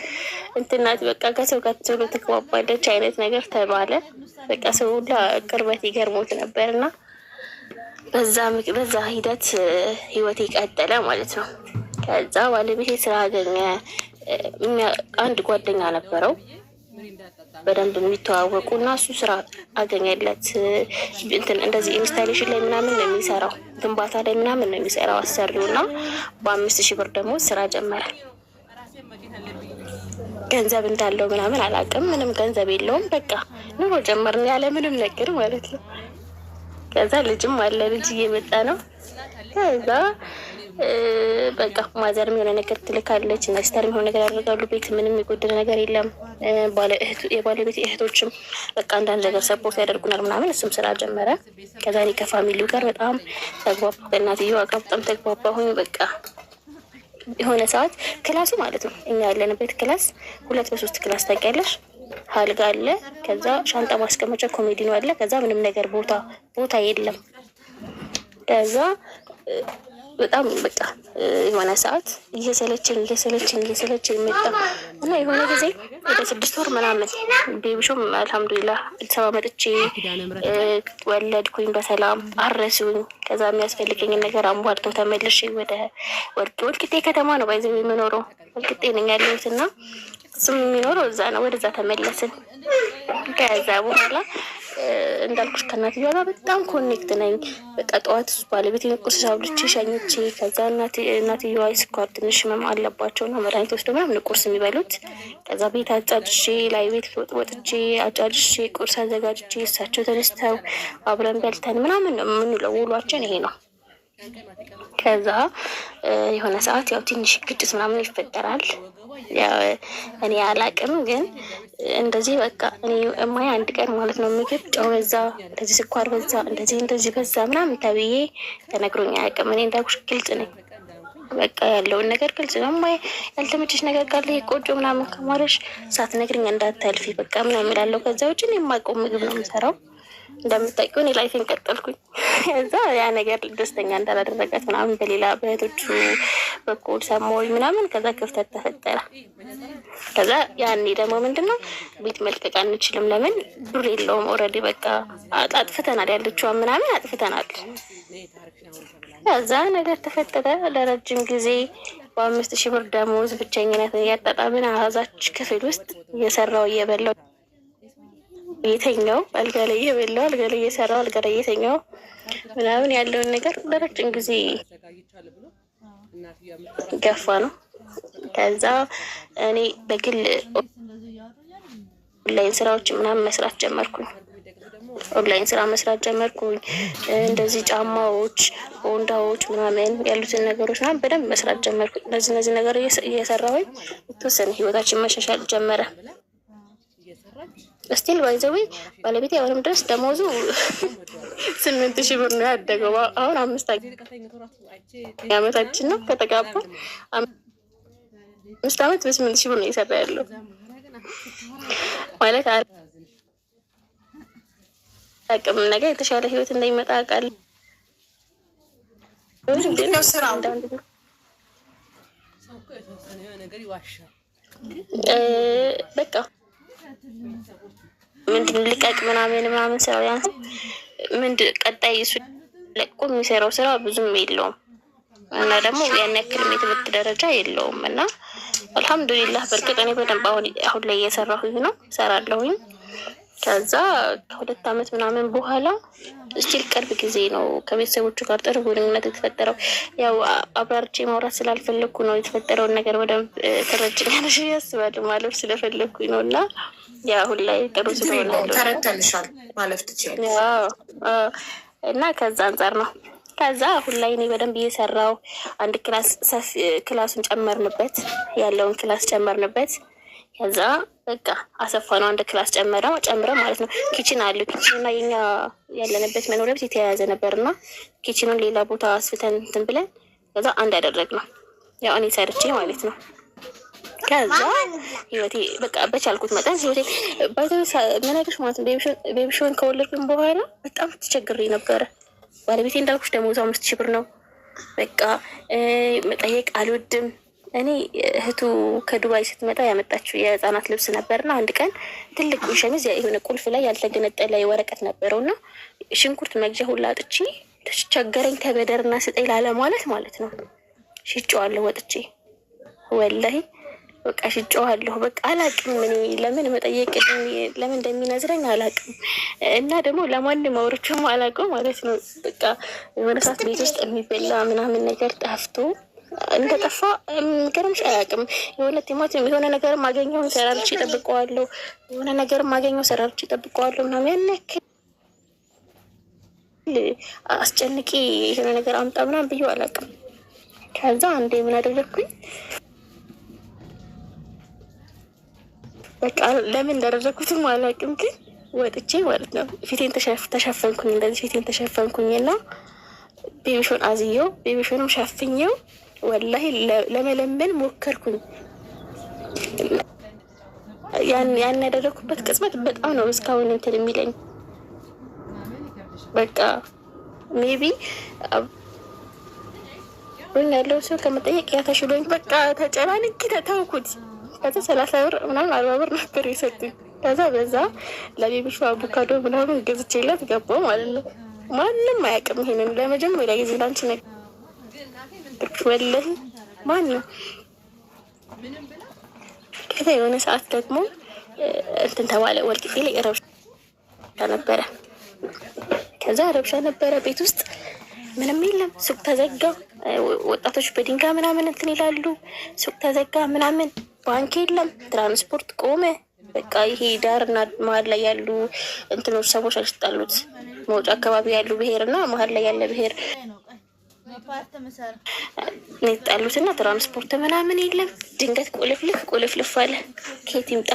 እንትናት በቃ ከሰው ጋር ቶሎ ትግባባለች አይነት ነገር ተባለ። በቃ ሰው ሁላ ቅርበት ይገርሞት ነበርና በዛ ሂደት ህይወቴ ቀጠለ ማለት ነው። ከዛ ባለቤቴ ስራ አገኘ። አንድ ጓደኛ ነበረው በደንብ የሚተዋወቁ እና እሱ ስራ አገኘለት። እንደዚህ ኢንስታሌሽን ላይ ምናምን ነው የሚሰራው፣ ግንባታ ላይ ምናምን ነው የሚሰራው አሰሪው እና በ5,000 ብር ደግሞ ስራ ጀመረ። ገንዘብ እንዳለው ምናምን አላውቅም፣ ምንም ገንዘብ የለውም። በቃ ኑሮ ጀመርን ያለ ምንም ነገር ማለት ነው። ከዛ ልጅም አለ፣ ልጅ እየመጣ ነው። ከዛ በቃ ማዘርም የሆነ ነገር ትልካለች እና ሲስተርም የሆነ ነገር ያደርጋሉ። ቤት ምንም የጎደለ ነገር የለም። የባለቤት እህቶችም በቃ አንዳንድ ነገር ሰፖርት ያደርጉናል ምናምን። እሱም ስራ ጀመረ። ከዛ እኔ ከፋሚሊው ጋር በጣም ተግባባ፣ ከእናትየዋ ጋር በጣም ተግባባሁኝ። በቃ የሆነ ሰዓት ክላሱ ማለት ነው እኛ ያለንበት ክላስ 2 በ3 ክላስ ታውቂያለሽ። አልጋ አለ፣ ከዛ ሻንጣ ማስቀመጫ ኮሜዲኖ አለ። ከዛ ምንም ነገር ቦታ የለም። ከዛ በጣም በቃ የሆነ ሰዓት እየሰለቸኝ መጣ እና የሆነ ጊዜ ወደ 6 ወር ምናምን ቤቢሾም አልሐምዱሊላህ አዲስ አበባ መጥቼ ወለድኩኝ በሰላም አረሱኝ። ከዛ የሚያስፈልገኝን ነገር አሟልተው ተመልሼ ወደ ወልቂጤ ከተማ ነው ባይዘው የምኖረው ወልቂጤ ነኝ ያለሁት እና እሱም የሚኖረው እዛ ነው። ወደዛ ተመለስን። ከዛ በኋላ እንዳልኩሽ ከእናትየዋ ጋር በጣም ኮኔክት ነኝ። በቃ ጠዋት ባለቤቴን ቁርስ አብልቼ ሸኝቼ ከዛ እናትየዋ ስኳር ትንሽ ህመም አለባቸው እና መድኃኒት ወስደው ምናምን ቁርስ የሚበሉት ከዛ ቤት አጫጭሼ ላይ ቤት ወጥቼ አጫጭሼ ቁርስ አዘጋጅቼ እሳቸው ተነስተው አብረን በልተን ምናምን ነው የምንውለው። ውሏችን ይሄ ነው። ከዛ የሆነ ሰዓት ያው ትንሽ ግጭት ምናምን ይፈጠራል። እኔ አላቅም ግን እንደዚህ በቃ እኔ እማዬ አንድ ቀን ማለት ነው ምግብ ጨው በዛ፣ እንደዚህ ስኳር በዛ፣ እንደዚህ በዛ ምናምን ተብዬ ተነግሮኝ አያውቅም። እኔ እንዳልኩሽ ግልጽ ነኝ። በቃ ያለውን ነገር ግልጽ ነው። እማዬ ያልተመቸሽ ነገር ካለ ቆጮ ምናምን ከማለሽ ሳትነግሪኝ እንዳታልፊ በቃ ምናምን እላለሁ። ከዛ ውጭ እኔ የማውቀው ምግብ ነው የምሰራው። እንደምታውቂው እኔ ላይፌን ቀጠልኩኝ። እዛ ያ ነገር ደስተኛ እንዳላደረጋት ምናምን በሌላ በእህቶቹ በኩል ሰማሁኝ ምናምን። ከዛ ክፍተት ተፈጠረ። ከዛ ያኔ ደግሞ ምንድነው ቤት መልቀቅ አንችልም። ለምን ብር የለውም። ኦልሬዲ በቃ አጥፍተናል፣ ያለችዋን ምናምን አጥፍተናል። ከዛ ነገር ተፈጠረ። ለረጅም ጊዜ በ5,000 ብር ደሞዝ ብቸኝነት እያጣጣምን አዛች ክፍል ውስጥ እየሰራው እየበላው የተኛው አልጋ ላይ እየበላው አልጋ ላይ እየሰራው አልጋ ላይ የተኛው ምናምን ያለውን ነገር ለረጅም ጊዜ ገፋ ነው። ከዛ እኔ በግል ኦንላይን ስራዎች ምናምን መስራት ጀመርኩኝ። እንደዚህ ጫማዎች፣ ቦንዳዎች ምናምን ያሉትን ነገሮች ምናምን በደንብ መስራት ጀመርኩኝ። እነዚህ ነገር እየሰራሁኝ የተወሰነ ህይወታችን መሻሻል ጀመረ። ስቲል ባይዘዌ ባለቤቴ አሁንም ድረስ ደሞዙ 8,000 ብር ነው ያደገው። አሁን 5 ዓመታችን ነው ከተጋባ 5 ዓመት በ8,000 ብር ነው እየሰራ ያለው ማለት አቅም ነገር የተሻለ ህይወት እንደሚመጣ አውቃለሁ። ምንድነው ስራው? በቃ ምንድን ልቀቅ ምናምን ስራው ያን ቀጣይ እሱ ለቆ የሚሰራው ስራ ብዙም የለውም እና ደግሞ ያን ያክል የትምህርት ደረጃ የለውም እና አልሐምዱሊላህ በእርግጥ እኔ በደንብ አሁን ላይ እየሰራሁኝ ነው፣ እሰራለሁኝ። ከዛ ከ2 ዓመት ምናምን በኋላ ስቲል ቅርብ ጊዜ ነው ከቤተሰቦቹ ጋር ጥሩ ግንኙነት የተፈጠረው። ያው አብራርቼ ማውራት ስላልፈለግኩ ነው የተፈጠረውን ነገር በደንብ ተረጅኛለሽ ያስባል ማለፍ ስለፈለግኩኝ ነው እና ያ አሁን ላይ ጥሩ ስለሆነ ተረተልሻል ማለፍ ትችላለሽ እና ከዛ አንጻር ነው። ከዛ አሁን ላይ እኔ በደንብ እየሰራው አንድ ክላሱን ጨመርንበት፣ ያለውን ክላስ ጨመርንበት። ከዛ በቃ አሰፋ ነው አንድ ክላስ ጨምረ ማለት ነው። ኪችን አለ። ኪችን እና የኛ ያለንበት መኖሪያ ቤት የተያያዘ ነበርና ኪችኑን ሌላ ቦታ አስፍተን እንትን ብለን ከዛ አንድ ያደረግነው ያው እኔ ሰርቼ ማለት ነው። ከዛ ህይወቴ በቃ በቻልኩት መጠን ህይወቴ ባይተውሳ መናገሽ ማለት ነው። ቤቢሾን ከወለድኩኝ በኋላ በጣም ተቸግሬ ነበረ። ባለቤቴ እንዳልኩሽ ደሞዙ 5,000 ብር ነው። በቃ መጠየቅ አልወድም። እኔ እህቱ ከዱባይ ስትመጣ ያመጣችው የህፃናት ልብስ ነበርና አንድ ቀን ትልቅ ሸሚዝ የሆነ ቁልፍ ላይ ያልተገነጠለ ወረቀት ነበረውና ሽንኩርት መግዣ ሁላ አጥቼ ተቸገረኝ። ተበደርና ስጠኝ ላለ ማለት ነው። ሽጬዋለሁ ወጥቼ ወላሂ በቃ ሽጬዋለሁ። በቃ አላቅም እኔ ለምን መጠየቅ ለምን እንደሚነዝረኝ አላቅም። እና ደግሞ ለማንም አውርቼም አላውቀው ማለት ነው። በቃ የሆነ ሰዓት ቤት ውስጥ የሚበላ ምናምን ነገር ጠፍቶ እንደጠፋ ገርምሽ አያውቅም። የሆነ ቲማቲም የሆነ ነገርም አገኘው ሰራርቼ እጠብቀዋለሁ። የሆነ ነገርም አገኘው ሰራርቼ እጠብቀዋለሁ ምናምን ያን ያክል አስጨንቄ የሆነ ነገር አምጣ ምናምን ብዬው አላውቅም። ከዛ አንዴ ምን አደረግኩኝ በቃ ለምን እንዳደረግኩትም አላውቅም፣ ግን ወጥቼ ማለት ነው ፊቴን ተሸፈንኩኝ። እንደዚህ ፊቴን ተሸፈንኩኝና ቤቢሾን አዝየው ቤቢሾንም ሸፍኘው ወላሂ ለመለመን ሞከርኩኝ። ያን ያደረኩበት ቅጽበት በጣም ነው እስካሁን እንትን የሚለኝ። በቃ ሜቢ ወይም ያለው ሰው ከመጠየቅ ያተሽሎኝ በቃ ተጨናንቄ ተተውኩት። ከዛ 30 ብር ምናምን 40 ብር ነበር የሰጡኝ። ከዛ በዛ ለቤቢሹ አቮካዶ ምናምን ገዝቼላት ገባሁ ማለት ነው። ማንም አያውቅም ይሄንን ለመጀመሪያ ጊዜ ላንቺ ነገር ወላሂ ማንም። ከዛ የሆነ ሰዓት ደግሞ እንትን ተባለ፣ ወልቂጤ ላይ ረብሻ ነበረ። ከዛ ረብሻ ነበረ፣ ቤት ውስጥ ምንም የለም፣ ሱቅ ተዘጋ። ወጣቶች በድንጋይ ምናምን እንትን ይላሉ፣ ሱቅ ተዘጋ ምናምን፣ ባንክ የለም፣ ትራንስፖርት ቆመ። በቃ ይሄ ዳርና መሀል ላይ ያሉ እንትኖች ሰዎች አልተጣሉት፣ መውጫ አካባቢ ያሉ ብሄር እና መሀል ላይ ያለ ብሄር የተጣሉት እና ትራንስፖርት ምናምን የለም። ድንገት ቁልፍልፍ አለ። ከየት ይምጣ?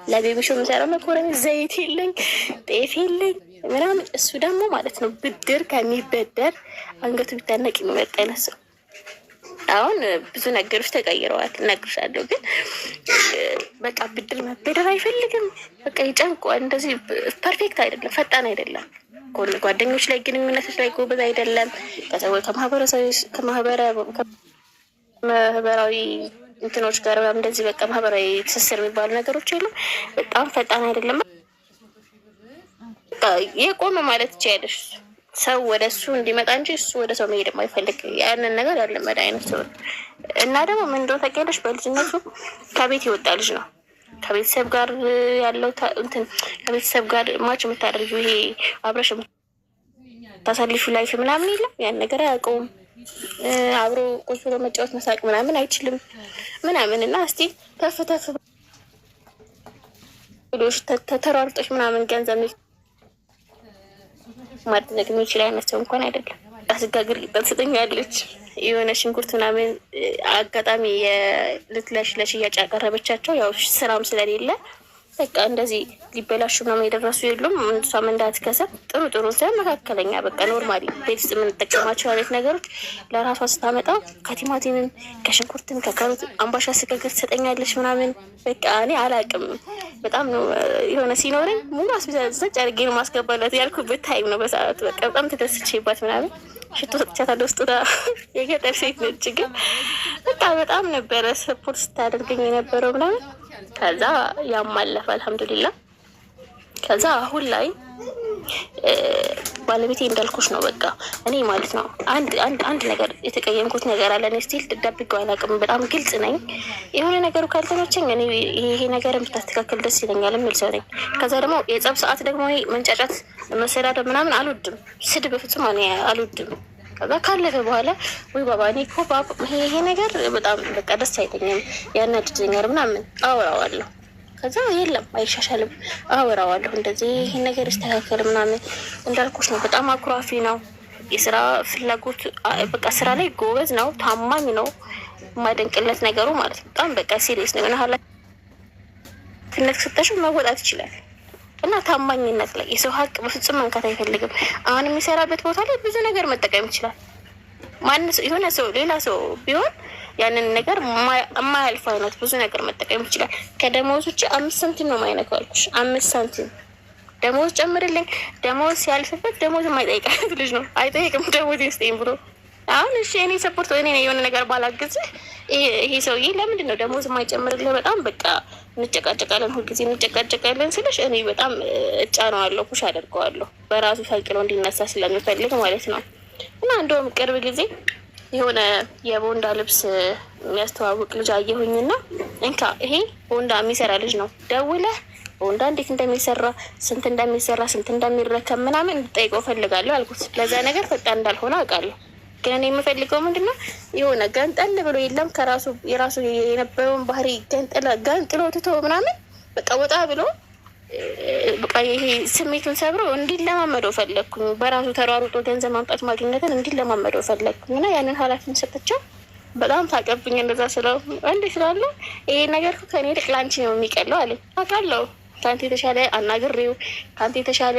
ለቤቢሾ የምሰራ መኮረኒ ዘይት የለኝ፣ ጤፍ የለኝ ምናምን። እሱ ደግሞ ማለት ነው ብድር ከሚበደር አንገቱ ቢታነቅ የሚመጣ አይነት ሰው። አሁን ብዙ ነገሮች ተቀይረዋል፣ እነግርሻለሁ። ግን በቃ ብድር መበደር አይፈልግም። በቃ ይጨንቀዋል። እንደዚህ ፐርፌክት አይደለም፣ ፈጣን አይደለም። ጓደኞች ላይ ግንኙነቶች ላይ ጎበዝ አይደለም። ከሰዎች ከማህበራዊ እንትኖች ጋር እንደዚህ በቃ ማህበራዊ ትስስር የሚባሉ ነገሮች የለም። በጣም ፈጣን አይደለም። የቆመ ማለት ይቻላል። ሰው ወደ እሱ እንዲመጣ እንጂ እሱ ወደ ሰው መሄድ የማይፈልግ ያንን ነገር ያለመደ አይነት ሰው እና ደግሞ ምን እንደሆነ ታውቂያለሽ? በልጅነቱ ከቤት የወጣ ልጅ ነው። ከቤተሰብ ጋር ያለው እንትን ከቤተሰብ ጋር ማች የምታደርጊው ይሄ አብረሽ ታሳልፊ ላይፍ ምናምን የለም። ያን ነገር አያውቀውም። አብሮ ቁጭ ብሎ መጫወት መሳቅ ምናምን አይችልም ምናምን እና እስቲ ተፍ ብሎሽ ተተሯርጦሽ ምናምን ገንዘብ ማድረግ የሚችል አይነት ሰው እንኳን አይደለም። አስጋግር ትሰጠኛለች የሆነ ሽንኩርት ምናምን አጋጣሚ ለሽያጭ ያቀረበቻቸው ያው ስራም ስለሌለ በቃ እንደዚህ ሊበላሹ ምናምን የደረሱ የሉም። እሷም እንዳትከሰብ ጥሩ ሳይሆን መካከለኛ በቃ ኖርማሊ ቤት ውስጥ የምንጠቀማቸው አይነት ነገሮች ለራሷ ስታመጣ ከቲማቲምም ከሽንኩርትም ከካሮት አምባሻ ስጋግር ትሰጠኛለች ምናምን። በቃ እኔ አላቅም በጣም ነው የሆነ ሲኖረኝ ሙሉ አስቤዛ አድርጌ ነው ማስገባላት ያልኩበት ታይም ነው በሰዓቱ። በቃ በጣም ተደስቼባት ምናምን ሽቶ ሰጥቻታለሁ። ስጦታ የገጠር ሴት ነች፣ ግን በቃ በጣም ነበረ ሰፖርት ስታደርገኝ የነበረው ምናምን። ከዛ ያማለፈ አልሐምዱሊላ። ከዛ አሁን ላይ ባለቤቴ እንዳልኩሽ ነው። በቃ እኔ ማለት ነው አንድ ነገር የተቀየምኩት ነገር አለ። እኔ ስቲል ደብቀው አላውቅም። በጣም ግልጽ ነኝ። የሆነ ነገሩ ካልተመቸኝ እኔ ይሄ ነገር ብታስተካከል ደስ ይለኛል የሚል ሰው ነኝ። ከዛ ደግሞ የጸብ ሰዓት ደግሞ እኔ መንጫጫት፣ መሰዳደብ ምናምን አልወድም። ስድብ በፍጹም እኔ አልወድም። ከዛ ካለፈ በኋላ ወይ ባባ እኔ እኮ ይሄ ነገር በጣም በቃ ደስ አይተኛም፣ ያናድደኛል ምናምን አወራዋለሁ። ከዛ የለም አይሻሻልም፣ አወራዋለሁ እንደዚህ ይሄ ነገር ይስተካከል ምናምን። እንዳልኩሽ ነው፣ በጣም አኩራፊ ነው። የስራ ፍላጎት በቃ ስራ ላይ ጎበዝ ነው፣ ታማኝ ነው። የማደንቅለት ነገሩ ማለት ነው በጣም በቃ ሲሪየስ ነው። ኃላፊነት ሰጠሽው መወጣት ይችላል። እና ታማኝነት ላይ የሰው ሀቅ በፍጹም መንካት አይፈልግም። አሁን የሚሰራበት ቦታ ላይ ብዙ ነገር መጠቀም ይችላል። የሆነ ሰው ሌላ ሰው ቢሆን ያንን ነገር የማያልፍ አይነት ብዙ ነገር መጠቀም ይችላል። ከደሞዝ ውጭ 5 ሳንቲም ነው የማይነካው አልኩሽ። 5 ሳንቲም ደሞዝ ጨምርልኝ፣ ደሞዝ ሲያልፍበት ደሞዝ የማይጠይቃት ልጅ ነው። አይጠይቅም ደሞዝ ይስጠኝ ብሎ። አሁን እሺ እኔ ሰፖርት እኔ የሆነ ነገር ባላግዝህ ይሄ ሰውዬ ለምንድን ነው ደሞዝ የማይጨምርልህ? በጣም በቃ እንጨቃጨቃለን፣ ሁልጊዜ እንጨቃጨቃለን ስልሽ እኔ በጣም እጫነዋለሁ፣ ፑሽ አደርገዋለሁ በራሱ ፈቅሎ እንዲነሳ ስለሚፈልግ ማለት ነው። እና እንደውም ቅርብ ጊዜ የሆነ የቦንዳ ልብስ የሚያስተዋውቅ ልጅ አየሁኝና እንካ ይሄ ቦንዳ የሚሰራ ልጅ ነው፣ ደውለህ ቦንዳ እንዴት እንደሚሰራ ስንት እንደሚረከብ ምናምን እንድጠይቀው ፈልጋለሁ አልኩት። ለዛ ነገር ፈጣን እንዳልሆነ አውቃለሁ፣ ግን እኔ የምፈልገው ምንድነው የሆነ ገንጠል ብሎ የለም የራሱ የነበረውን ባህሪ ገንጥሎ ትቶ ምናምን በቃ ወጣ ብሎ በቃ ይሄ ስሜቱን ሰብሮ እንዲለማመደው ፈለግኩኝ። በራሱ ተሯሩጦ ገንዘብ ማምጣት ማግኘትን እንዲለማመደው ፈለግኩኝ እና ያንን ኃላፊነት ሰጥቼው በጣም ታቀብኝ። እንደዛ ስለው እንዴ ስላለ ይሄ ነገር ከኔ ይልቅ ላንቺ ነው የሚቀለው አለ። አውቃለሁ ከአንተ የተሻለ አናግሬው ከአንተ የተሻለ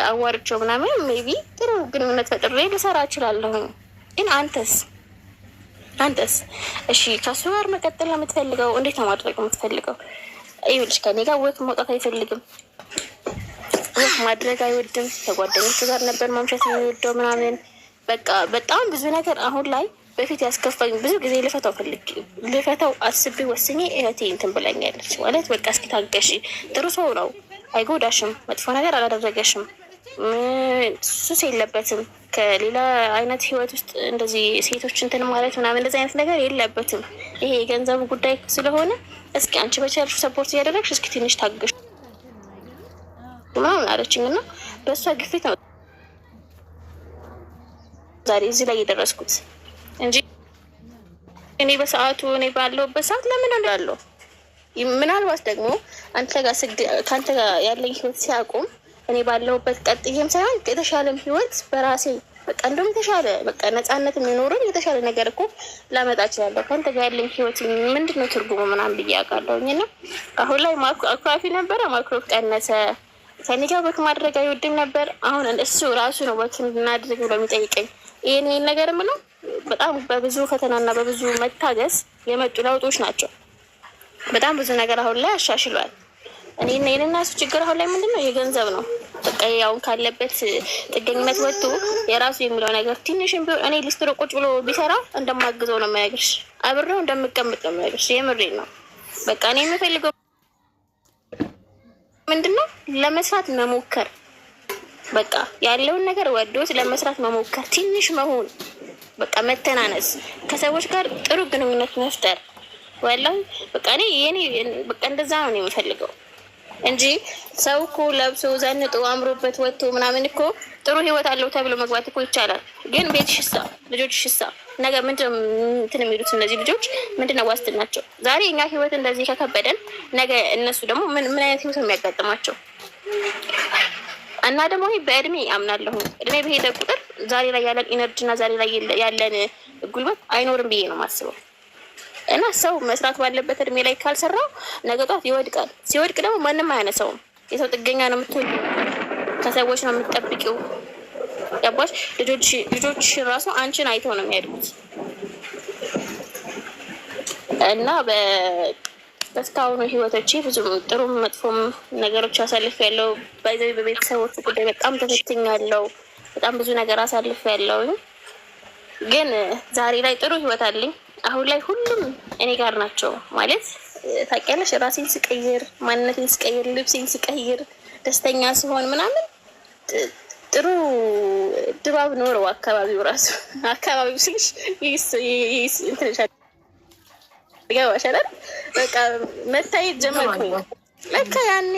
አዋርቼው ምናምን ሜቢ ጥሩ ግንኙነት ፈጥሬ ልሰራ እችላለሁ። ግን አንተስ እሺ ከሱ ጋር መቀጠል ነው የምትፈልገው? እንዴት ነው ማድረግ የምትፈልገው? ይኸውልሽ ከኔ ጋር ወክ መውጣት አይፈልግም፣ ወክ ማድረግ አይወድም። ከጓደኞቹ ጋር ነበር ማምሸት የሚወደው ምናምን። በቃ በጣም ብዙ ነገር አሁን ላይ በፊት ያስከፋኝ ብዙ ጊዜ ልፈታው አስቤ ወስኜ እህቴ እንትን ብላኛለች ማለት በቃ እስኪ ታገሺ፣ ጥሩ ሰው ነው፣ አይጎዳሽም፣ መጥፎ ነገር አላደረገሽም፣ ሱስ የለበትም፣ ከሌላ አይነት ህይወት ውስጥ እንደዚህ ሴቶች እንትን ማለት ምናምን እንደዚህ አይነት ነገር የለበትም። ይሄ የገንዘቡ ጉዳይ ስለሆነ እስኪ አንቺ በቻልሽ ሰፖርት እያደረግሽ እስኪ ትንሽ ታገሽ ምናምን አለችኝ እና በእሷ ግፊት ነው ዛሬ እዚህ ላይ የደረስኩት እንጂ እኔ በሰዓቱ እኔ ባለሁበት ሰዓት ለምን እንዳለው ምናልባት ደግሞ ከአንተ ጋር ያለኝ ህይወት ሲያቆም እኔ ባለሁበት ቀጥዬም ሳይሆን የተሻለም ህይወት በራሴ በቃ እንደውም የተሻለ በቃ ነፃነት የሚኖረኝ የተሻለ ነገር እኮ ላመጣ እችላለሁ። ከአንተ ጋር ያለኝ ህይወት ምንድን ነው ትርጉሙ ምናምን ብዬ አውቃለሁኝ። እና አሁን ላይ አካፊ ነበረ፣ ማክሮፍ ቀነሰ። ከኔ ጋር በክ ማድረግ አይወድም ነበር። አሁን እሱ ራሱ ነው በክ እናድርግ ብሎ የሚጠይቀኝ። ይህን ነገር ምነው በጣም በብዙ ፈተናና በብዙ መታገስ የመጡ ለውጦች ናቸው። በጣም ብዙ ነገር አሁን ላይ አሻሽሏል። እኔና የኔና እሱ ችግር አሁን ላይ ምንድን ነው የገንዘብ ነው። በቃ አሁን ካለበት ጥገኝነት ወጥቶ የራሱ የሚለው ነገር ትንሽም ቢሆን እኔ ሊስትሮ ቁጭ ብሎ ቢሰራ እንደማግዘው ነው የሚያገርሽ፣ አብሬው እንደምቀምጥ ነው የሚያገርሽ። የምሬን ነው። በቃ እኔ የምፈልገው ምንድን ነው ለመስራት መሞከር፣ በቃ ያለውን ነገር ወዶት ለመስራት መሞከር፣ ትንሽ መሆን፣ በቃ መተናነስ፣ ከሰዎች ጋር ጥሩ ግንኙነት መፍጠር። ወላሂ በቃ እኔ በቃ እንደዛ ነው የምፈልገው እንጂ ሰው እኮ ለብሶ ዘንጦ አምሮበት ወጥቶ ምናምን እኮ ጥሩ ህይወት አለው ተብሎ መግባት እኮ ይቻላል። ግን ቤትሽሳ፣ ልጆችሽሳ ነገ ምንድነው እንትን የሚሉት እነዚህ ልጆች ምንድነው ዋስትናቸው? ዛሬ እኛ ህይወት እንደዚህ ከከበደን ነገ እነሱ ደግሞ ምን አይነት ህይወት ነው የሚያጋጥማቸው? እና ደግሞ በእድሜ አምናለሁ። እድሜ በሄደ ቁጥር ዛሬ ላይ ያለን ኢነርጂ እና ዛሬ ላይ ያለን ጉልበት አይኖርም ብዬ ነው የማስበው። እና ሰው መስራት ባለበት እድሜ ላይ ካልሰራው ነገ ጧት ይወድቃል። ሲወድቅ ደግሞ ማንም አያነሳውም። የሰው ጥገኛ ነው የምትሆን፣ ከሰዎች ነው የምትጠብቂው። ገባሽ? ልጆች ራሱ አንቺን አይተው ነው የሚያድጉት። እና በእስካሁኑ ህይወቶቼ ብዙ ጥሩ መጥፎም ነገሮች አሳልፍ ያለው በቤተሰቦቹ ጉዳይ በጣም ተፈትኛለሁ። በጣም ብዙ ነገር አሳልፍ ያለው ግን ዛሬ ላይ ጥሩ ህይወት አለኝ። አሁን ላይ ሁሉም እኔ ጋር ናቸው ማለት ታውቂያለሽ። ራሴን ስቀይር፣ ማንነቴን ስቀይር፣ ልብሴን ስቀይር፣ ደስተኛ ሲሆን ምናምን ጥሩ ድባብ ኖረው አካባቢው ራሱ አካባቢው ስልሽ ይገባሻል። በቃ መታየት ጀመርኩ። ለካ ያኔ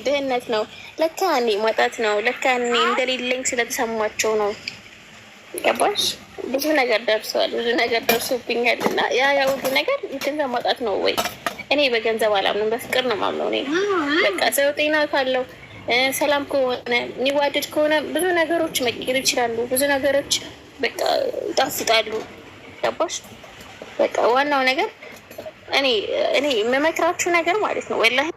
ድህነት ነው፣ ለካ ያኔ ማጣት ነው፣ ለካ ያኔ እንደሌለኝ ስለተሰማቸው ነው። ገባሽ? ብዙ ነገር ደርሰዋል፣ ብዙ ነገር ደርሶብኛል። እና ያ ሁሉ ነገር ገንዘብ ማጣት ነው ወይ? እኔ በገንዘብ አላምንም፣ በፍቅር ነው ማምነው። እኔ በቃ ሰው ጤና ካለው ሰላም ከሆነ የሚዋደድ ከሆነ ብዙ ነገሮች መቀየር ይችላሉ። ብዙ ነገሮች በቃ ይጣፍጣሉ። ገባሽ? በቃ ዋናው ነገር እኔ የምመክራችሁ ነገር ማለት ነው ወላሂ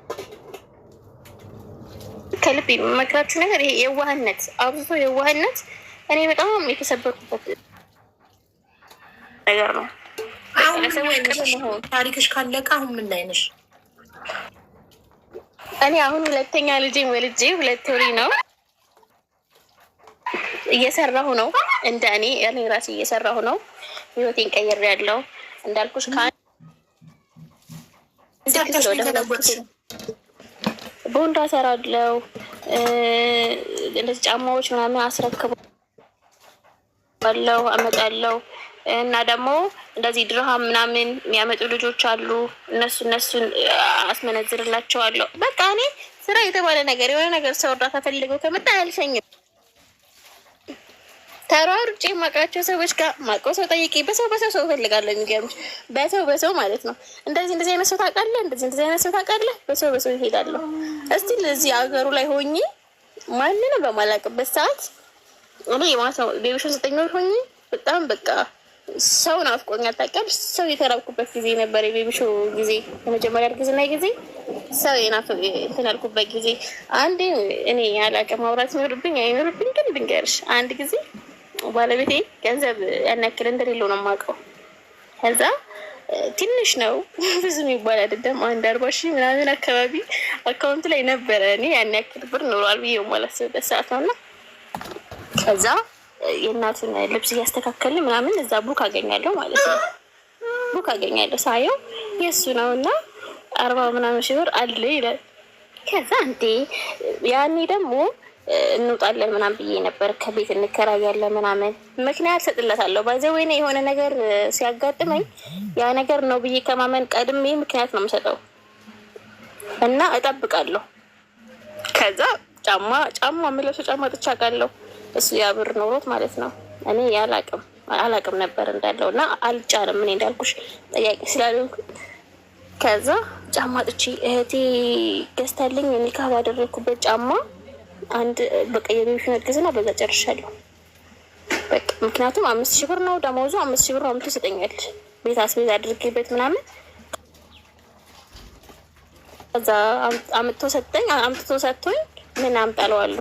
ከልብ የምመክራችሁ ነገር ይሄ የዋህነት፣ አብዝቶ የዋህነት እኔ በጣም የተሰበርኩበት ነገር ነው። ታሪክሽ ካለቀ አሁን ምን ላይ ነሽ? እኔ አሁን ሁለተኛ ልጄን ወልጄ 2 ወሬ ነው። እየሰራሁ ነው። እንደ እኔ ራሴ እየሰራሁ ነው። ህይወቴን ቀይሬያለሁ እንዳልኩሽ ቦንዳ ሰራለው እንደዚህ ጫማዎች ምናምን አስረክባለሁ፣ አመጣለሁ። እና ደግሞ እንደዚህ ድርሃም ምናምን የሚያመጡ ልጆች አሉ። እነሱን አስመነዝርላቸዋለሁ። በቃ እኔ ስራ የተባለ ነገር የሆነ ነገር ሰው እርዳታ ፈልገው ከመጣ አያልፈኝም። ተሯሩጬ የማውቃቸው ሰዎች ጋር ማውቀው ሰው ጠይቄ በሰው ሰው እፈልጋለሁ። የሚገርምሽ በሰው ማለት ነው። እንደዚህ አይነት ሰው ታውቃለህ፣ እንደዚህ አይነት ሰው ታውቃለህ፣ በሰው ይሄዳለሁ። እስቲ ለዚህ አገሩ ላይ ሆኜ ማንንም በማላውቅበት ሰዓት እኔ ማለት ነው ቤቢሾ 9 ወር ሆኜ በጣም በቃ ሰው ናፍቆኛል። ታውቂያለሽ፣ ሰው የተራብኩበት ጊዜ ነበር። የቤቢሾ ጊዜ የመጀመሪያ እርግዝና ጊዜ ሰው እንትን ያልኩበት ጊዜ። አንዴ እኔ ያላውቅም ማውራት ይኖርብኝ አይኖርብኝ ግን ድንገርሽ አንድ ጊዜ ባለቤቴ ገንዘብ ያን ያክል እንደሌለው ነው የማውቀው። ከዛ ትንሽ ነው ብዙ የሚባል አይደለም፣ 40,000 ምናምን አካባቢ አካውንት ላይ ነበረ። እኔ ያን ያክል ብር ኖሯል ብዬ የማላስብበት ሰዓት ነው። እና ከዛ የእናቱን ልብስ እያስተካከልን ምናምን እዛ ቡክ አገኛለሁ ማለት ነው። ቡክ አገኛለሁ ሳየው የእሱ ነው እና 40 ምናምን ሺህ ብር አለ ይላል። ከዛ እንዴ ያኔ ደግሞ እንውጣለን ምናምን ብዬ ነበር፣ ከቤት እንከራያለን ምናምን ምክንያት ሰጥለታለሁ። ባይዘወይኔ የሆነ ነገር ሲያጋጥመኝ ያ ነገር ነው ብዬ ከማመን ቀድሜ ምክንያት ነው የምሰጠው እና እጠብቃለሁ። ከዛ ጫማ የምለብሰው ጫማ ጥቻ ቃለሁ እሱ ያብር ኖሮት ማለት ነው። እኔ አላቅም ነበር እንዳለው እና አልጫንም እኔ እንዳልኩሽ ጠያቂ ስላልሆንኩ። ከዛ ጫማ ጥቼ እህቴ ገዝታልኝ ኒካህ ባደረግኩበት ጫማ አንድ በቃ የቤቢ መርገዝና በዛ ጨርሻለሁ። በቃ ምክንያቱም 5000 ብር ነው ደሞዙ፣ 5000 ብር ነው የምትሰጠኛል ቤት አስቤዛ አድርጌበት ምናምን። ከዛ አምጥቶ ሰጥቶኝ ምን አምጣለዋለሁ።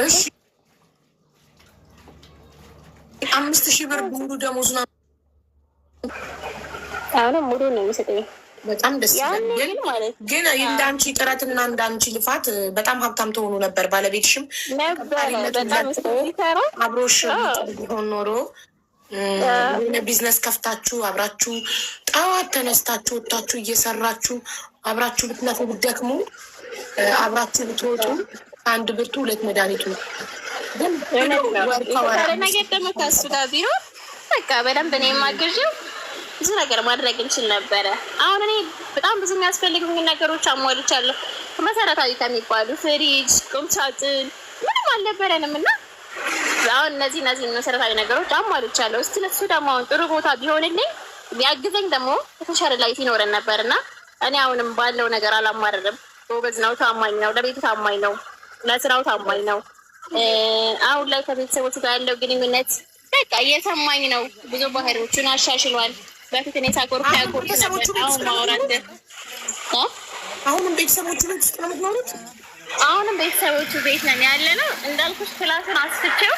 እሺ 5000 ብር ሙሉ ደሞዙ ነው። አሁንም ሙሉ ነው የሚሰጠኝ። በጣም ደስ ይላል። ግን እንዳንቺ ጥረትና እንዳንቺ ልፋት በጣም ሀብታም ተሆኑ ነበር። ባለቤትሽም አብሮሽ ቢሆን ኖሮ የሆነ ቢዝነስ ከፍታችሁ አብራችሁ ጠዋት ተነስታችሁ ወጥታችሁ እየሰራችሁ አብራችሁ ብትለፉ ብትደክሙ አብራችሁ ብትወጡ አንድ ብርቱ 2 መድኃኒቱ ነገር ደግሞ ከሱ ጋር ቢሆን በቃ በደንብ ነው የማገዥው። ብዙ ነገር ማድረግ እንችል ነበረ። አሁን እኔ በጣም ብዙ የሚያስፈልጉኝ ነገሮች አሟልቻለሁ። መሰረታዊ ከሚባሉ ፍሪጅ፣ ቁምሳጥን ምንም አልነበረንም እና አሁን እነዚህ መሰረታዊ ነገሮች አሟልቻለሁ። እስቲ ለሱ ደግሞ አሁን ጥሩ ቦታ ቢሆንልኝ ቢያግዘኝ ደግሞ የተሻለ ላይ ይኖረን ነበር እና እኔ አሁንም ባለው ነገር አላማረርም። ጎበዝ ነው፣ ታማኝ ነው፣ ለቤቱ ታማኝ ነው፣ ለስራው ታማኝ ነው። አሁን ላይ ከቤተሰቦቹ ጋር ያለው ግንኙነት በቃ እየሰማኝ ነው። ብዙ ባህሪዎቹን አሻሽሏል። በፊት እኔ ሳኮርፍ ያኮርፍ ነበር። አሁን ማውራት አሁንም ቤተሰቦቹ ቤት ውስጥ ነው የምትኖሩት? አሁንም ቤተሰቦቹ ቤት ነን ያለ ነው። እንዳልኩሽ ክላሱን አስፍቼው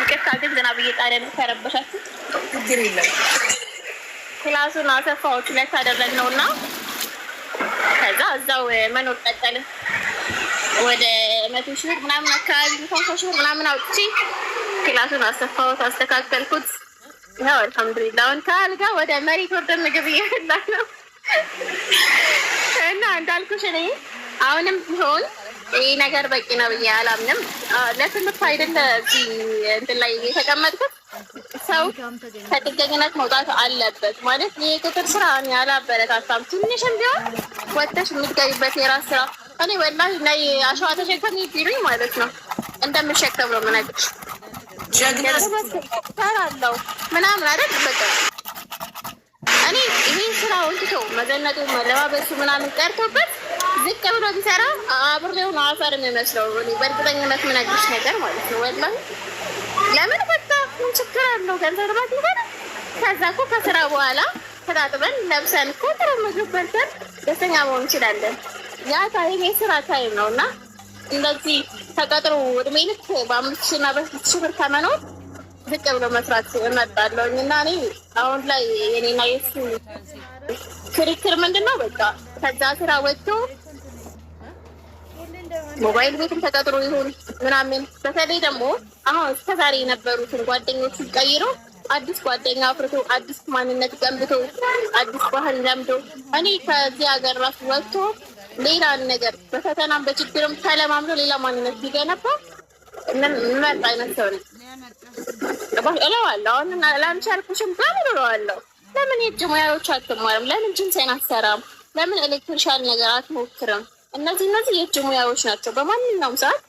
ይቅርታ ግን ዝናብ እየጣለ ነው ከረበሻችሁ። ችግር የለም። ክላሱን አሰፋዎች 2 አደረግነው እና ከዛ እዛው መኖር ቀጠልን። ወደ 100 ሺህ ብር ምናምን አካባቢ 50 ሺህ ብር ምናምን አውጥቼ ክላሱን አሰፋሁት፣ አስተካከልኩት። ያው አልሐምዱሊላህ አሁን ከአልጋ ወደ መሬት ወርደን ምግብ እየበላ ነው እና እንዳልኩሽ እኔ አሁንም ቢሆን ይህ ነገር በቂ ነው ብዬ አላምንም። ለትምህርት አይደለ እዚህ እንትን ላይ የተቀመጥኩት። ሰው ከጥገኝነት መውጣት አለበት ማለት ይህ ቁጥር ስራ እኔ አላበረታታም። ትንሽም ቢሆን ወጥተሽ የምትገቢበት የራስ ስራ እኔ ወላሂ ላይ አሸዋ ተሸከሚ ቢሉኝ ማለት ነው እንደምሸከም ነው የምነግርሽ። ሰራለው ምናምን አይደል በቃ እኔ ይህን ስራውን ትቶ መዘነጡ መለባበሱ ምናምን ቀርቶበት ዝቅ ብሎ ቢሰራ አብሬው ነው አፈር የሚመስለው። እኔ በእርግጠኝነት የምነግርሽ ነገር ማለት ነው ወላሂ። ለምን በቃ ምን ችግር አለው ገንዘብ ባት ይሆናል። ከዛ እኮ ከስራ በኋላ ተጣጥበን ለብሰን እኮ ጥሩ ምግብ በልተን ደስተኛ መሆን እንችላለን። ያ ታይም የስራ ታይም ነው እና እንደዚህ ተቀጥሮ እድሜ ልክ በ5000 እና በ6000 ብር ከመኖር ዝቅ ብሎ መስራት እመርጣለሁኝ። እና እኔ አሁን ላይ የኔና የሱ ክርክር ምንድን ነው በቃ ከዛ ስራ ወጥቶ ሞባይል ቤትም ተቀጥሮ ይሁን ምናምን በተለይ ደግሞ አሁን እስከዛሬ የነበሩትን ጓደኞቹ ቀይሮ አዲስ ጓደኛ አፍርቶ አዲስ ማንነት ገንብቶ አዲስ ባህል ለምዶ እኔ ከዚህ ሀገር ራሱ ወጥቶ ሌላ ነገር በፈተናም በችግርም ተለማምዶ ሌላ ማንነት ቢገነባ ምመርጥ አይነት ሰው ነኝ እለዋለሁ። አሁን ለአንቺ አልኩሽም በምን እለዋለሁ። ለምን የእጅ ሙያዎች አትማርም? ለምን ጅንሴን አትሰራም? ለምን ኤሌክትሪሻል ነገር አትሞክርም? እነዚህ የእጅ ሙያዎች ናቸው። በማንኛውም ሰዓት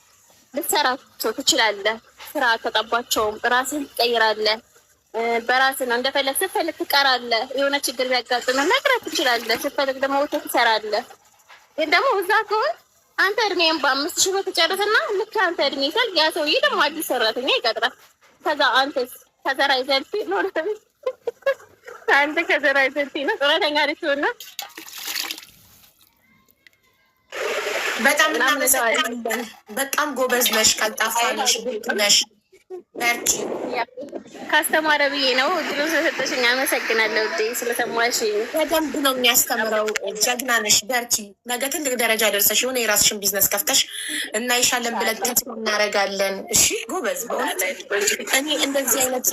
ልትሰራቸው ትችላለህ። ስራ አትጠባቸውም። ራስህን ትቀይራለህ። በራስህ ነው እንደፈለግ ስትፈልግ ትቀራለህ። የሆነ ችግር ቢያጋጥምህ መቅረት ትችላለህ። ስትፈልግ ደግሞ ወጥተህ ትሰራለህ። ግን ደግሞ እዛ ከሆን አንተ እድሜን በ5000 ብር ትጨርስና ልክ አንተ እድሜ ሰል ያ ሰውዬ ደግሞ አዲስ ሰራተኛ ይቀጥራል። ከዛ አንተስ ከዘራ ይዘልቲ ነው አንተ ከዘራ ይዘልቲ ነው ሰራተኛ ልትሆን ነው። በጣም እናመሰግናለን። በጣም ጎበዝ ነሽ፣ ቀልጣፋ ነሽ፣ ብልጥ ነሽ። በርቺ። ካስተማረ ብዬ ነው። እድሉ ስለሰጠሽኝ አመሰግናለሁ። ውዴ ስለሰማሽ በደንብ ነው የሚያስተምረው። ጀግና ነሽ፣ በርቺ። ነገ ትልቅ ደረጃ ደርሰሽ የሆነ የራስሽን ቢዝነስ ከፍተሽ እናይሻለን ብለን ተስፋ እናደርጋለን። እሺ ጎበዝ። በእውነት እኔ እንደዚህ አይነት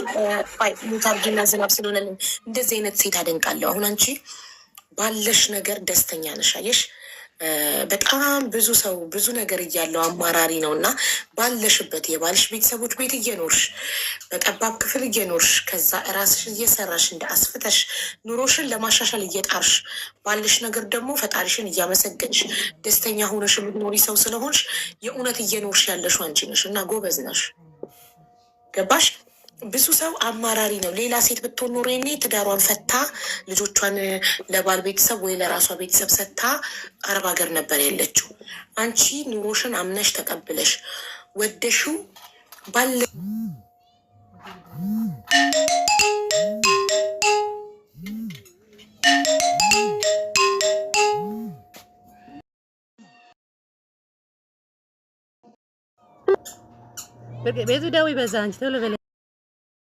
ሙታርጊና ዝናብ ስለሆነልኝ እንደዚህ አይነት ሴት አደንቃለሁ። አሁን አንቺ ባለሽ ነገር ደስተኛ ነሽ። አየሽ በጣም ብዙ ሰው ብዙ ነገር እያለው አማራሪ ነው እና ባለሽበት የባልሽ ቤተሰቦች ቤት እየኖርሽ በጠባብ ክፍል እየኖርሽ ከዛ እራስሽ እየሰራሽ እንደ አስፍተሽ ኑሮሽን ለማሻሻል እየጣርሽ ባለሽ ነገር ደግሞ ፈጣሪሽን እያመሰገንሽ ደስተኛ ሆነሽ የምትኖሪ ሰው ስለሆንሽ የእውነት እየኖርሽ ያለሽው አንቺ ነሽ እና ጎበዝ ነሽ። ገባሽ? ብዙ ሰው አማራሪ ነው። ሌላ ሴት ብትሆን ኖሮ ኔ ትዳሯን ፈታ ልጆቿን ለባል ቤተሰብ ወይ ለራሷ ቤተሰብ ሰታ አረብ ሀገር ነበር ያለችው። አንቺ ኑሮሽን አምነሽ ተቀብለሽ ወደሹ ባለ ቤቱ ዳዊ በዛ አንቺ ተብለ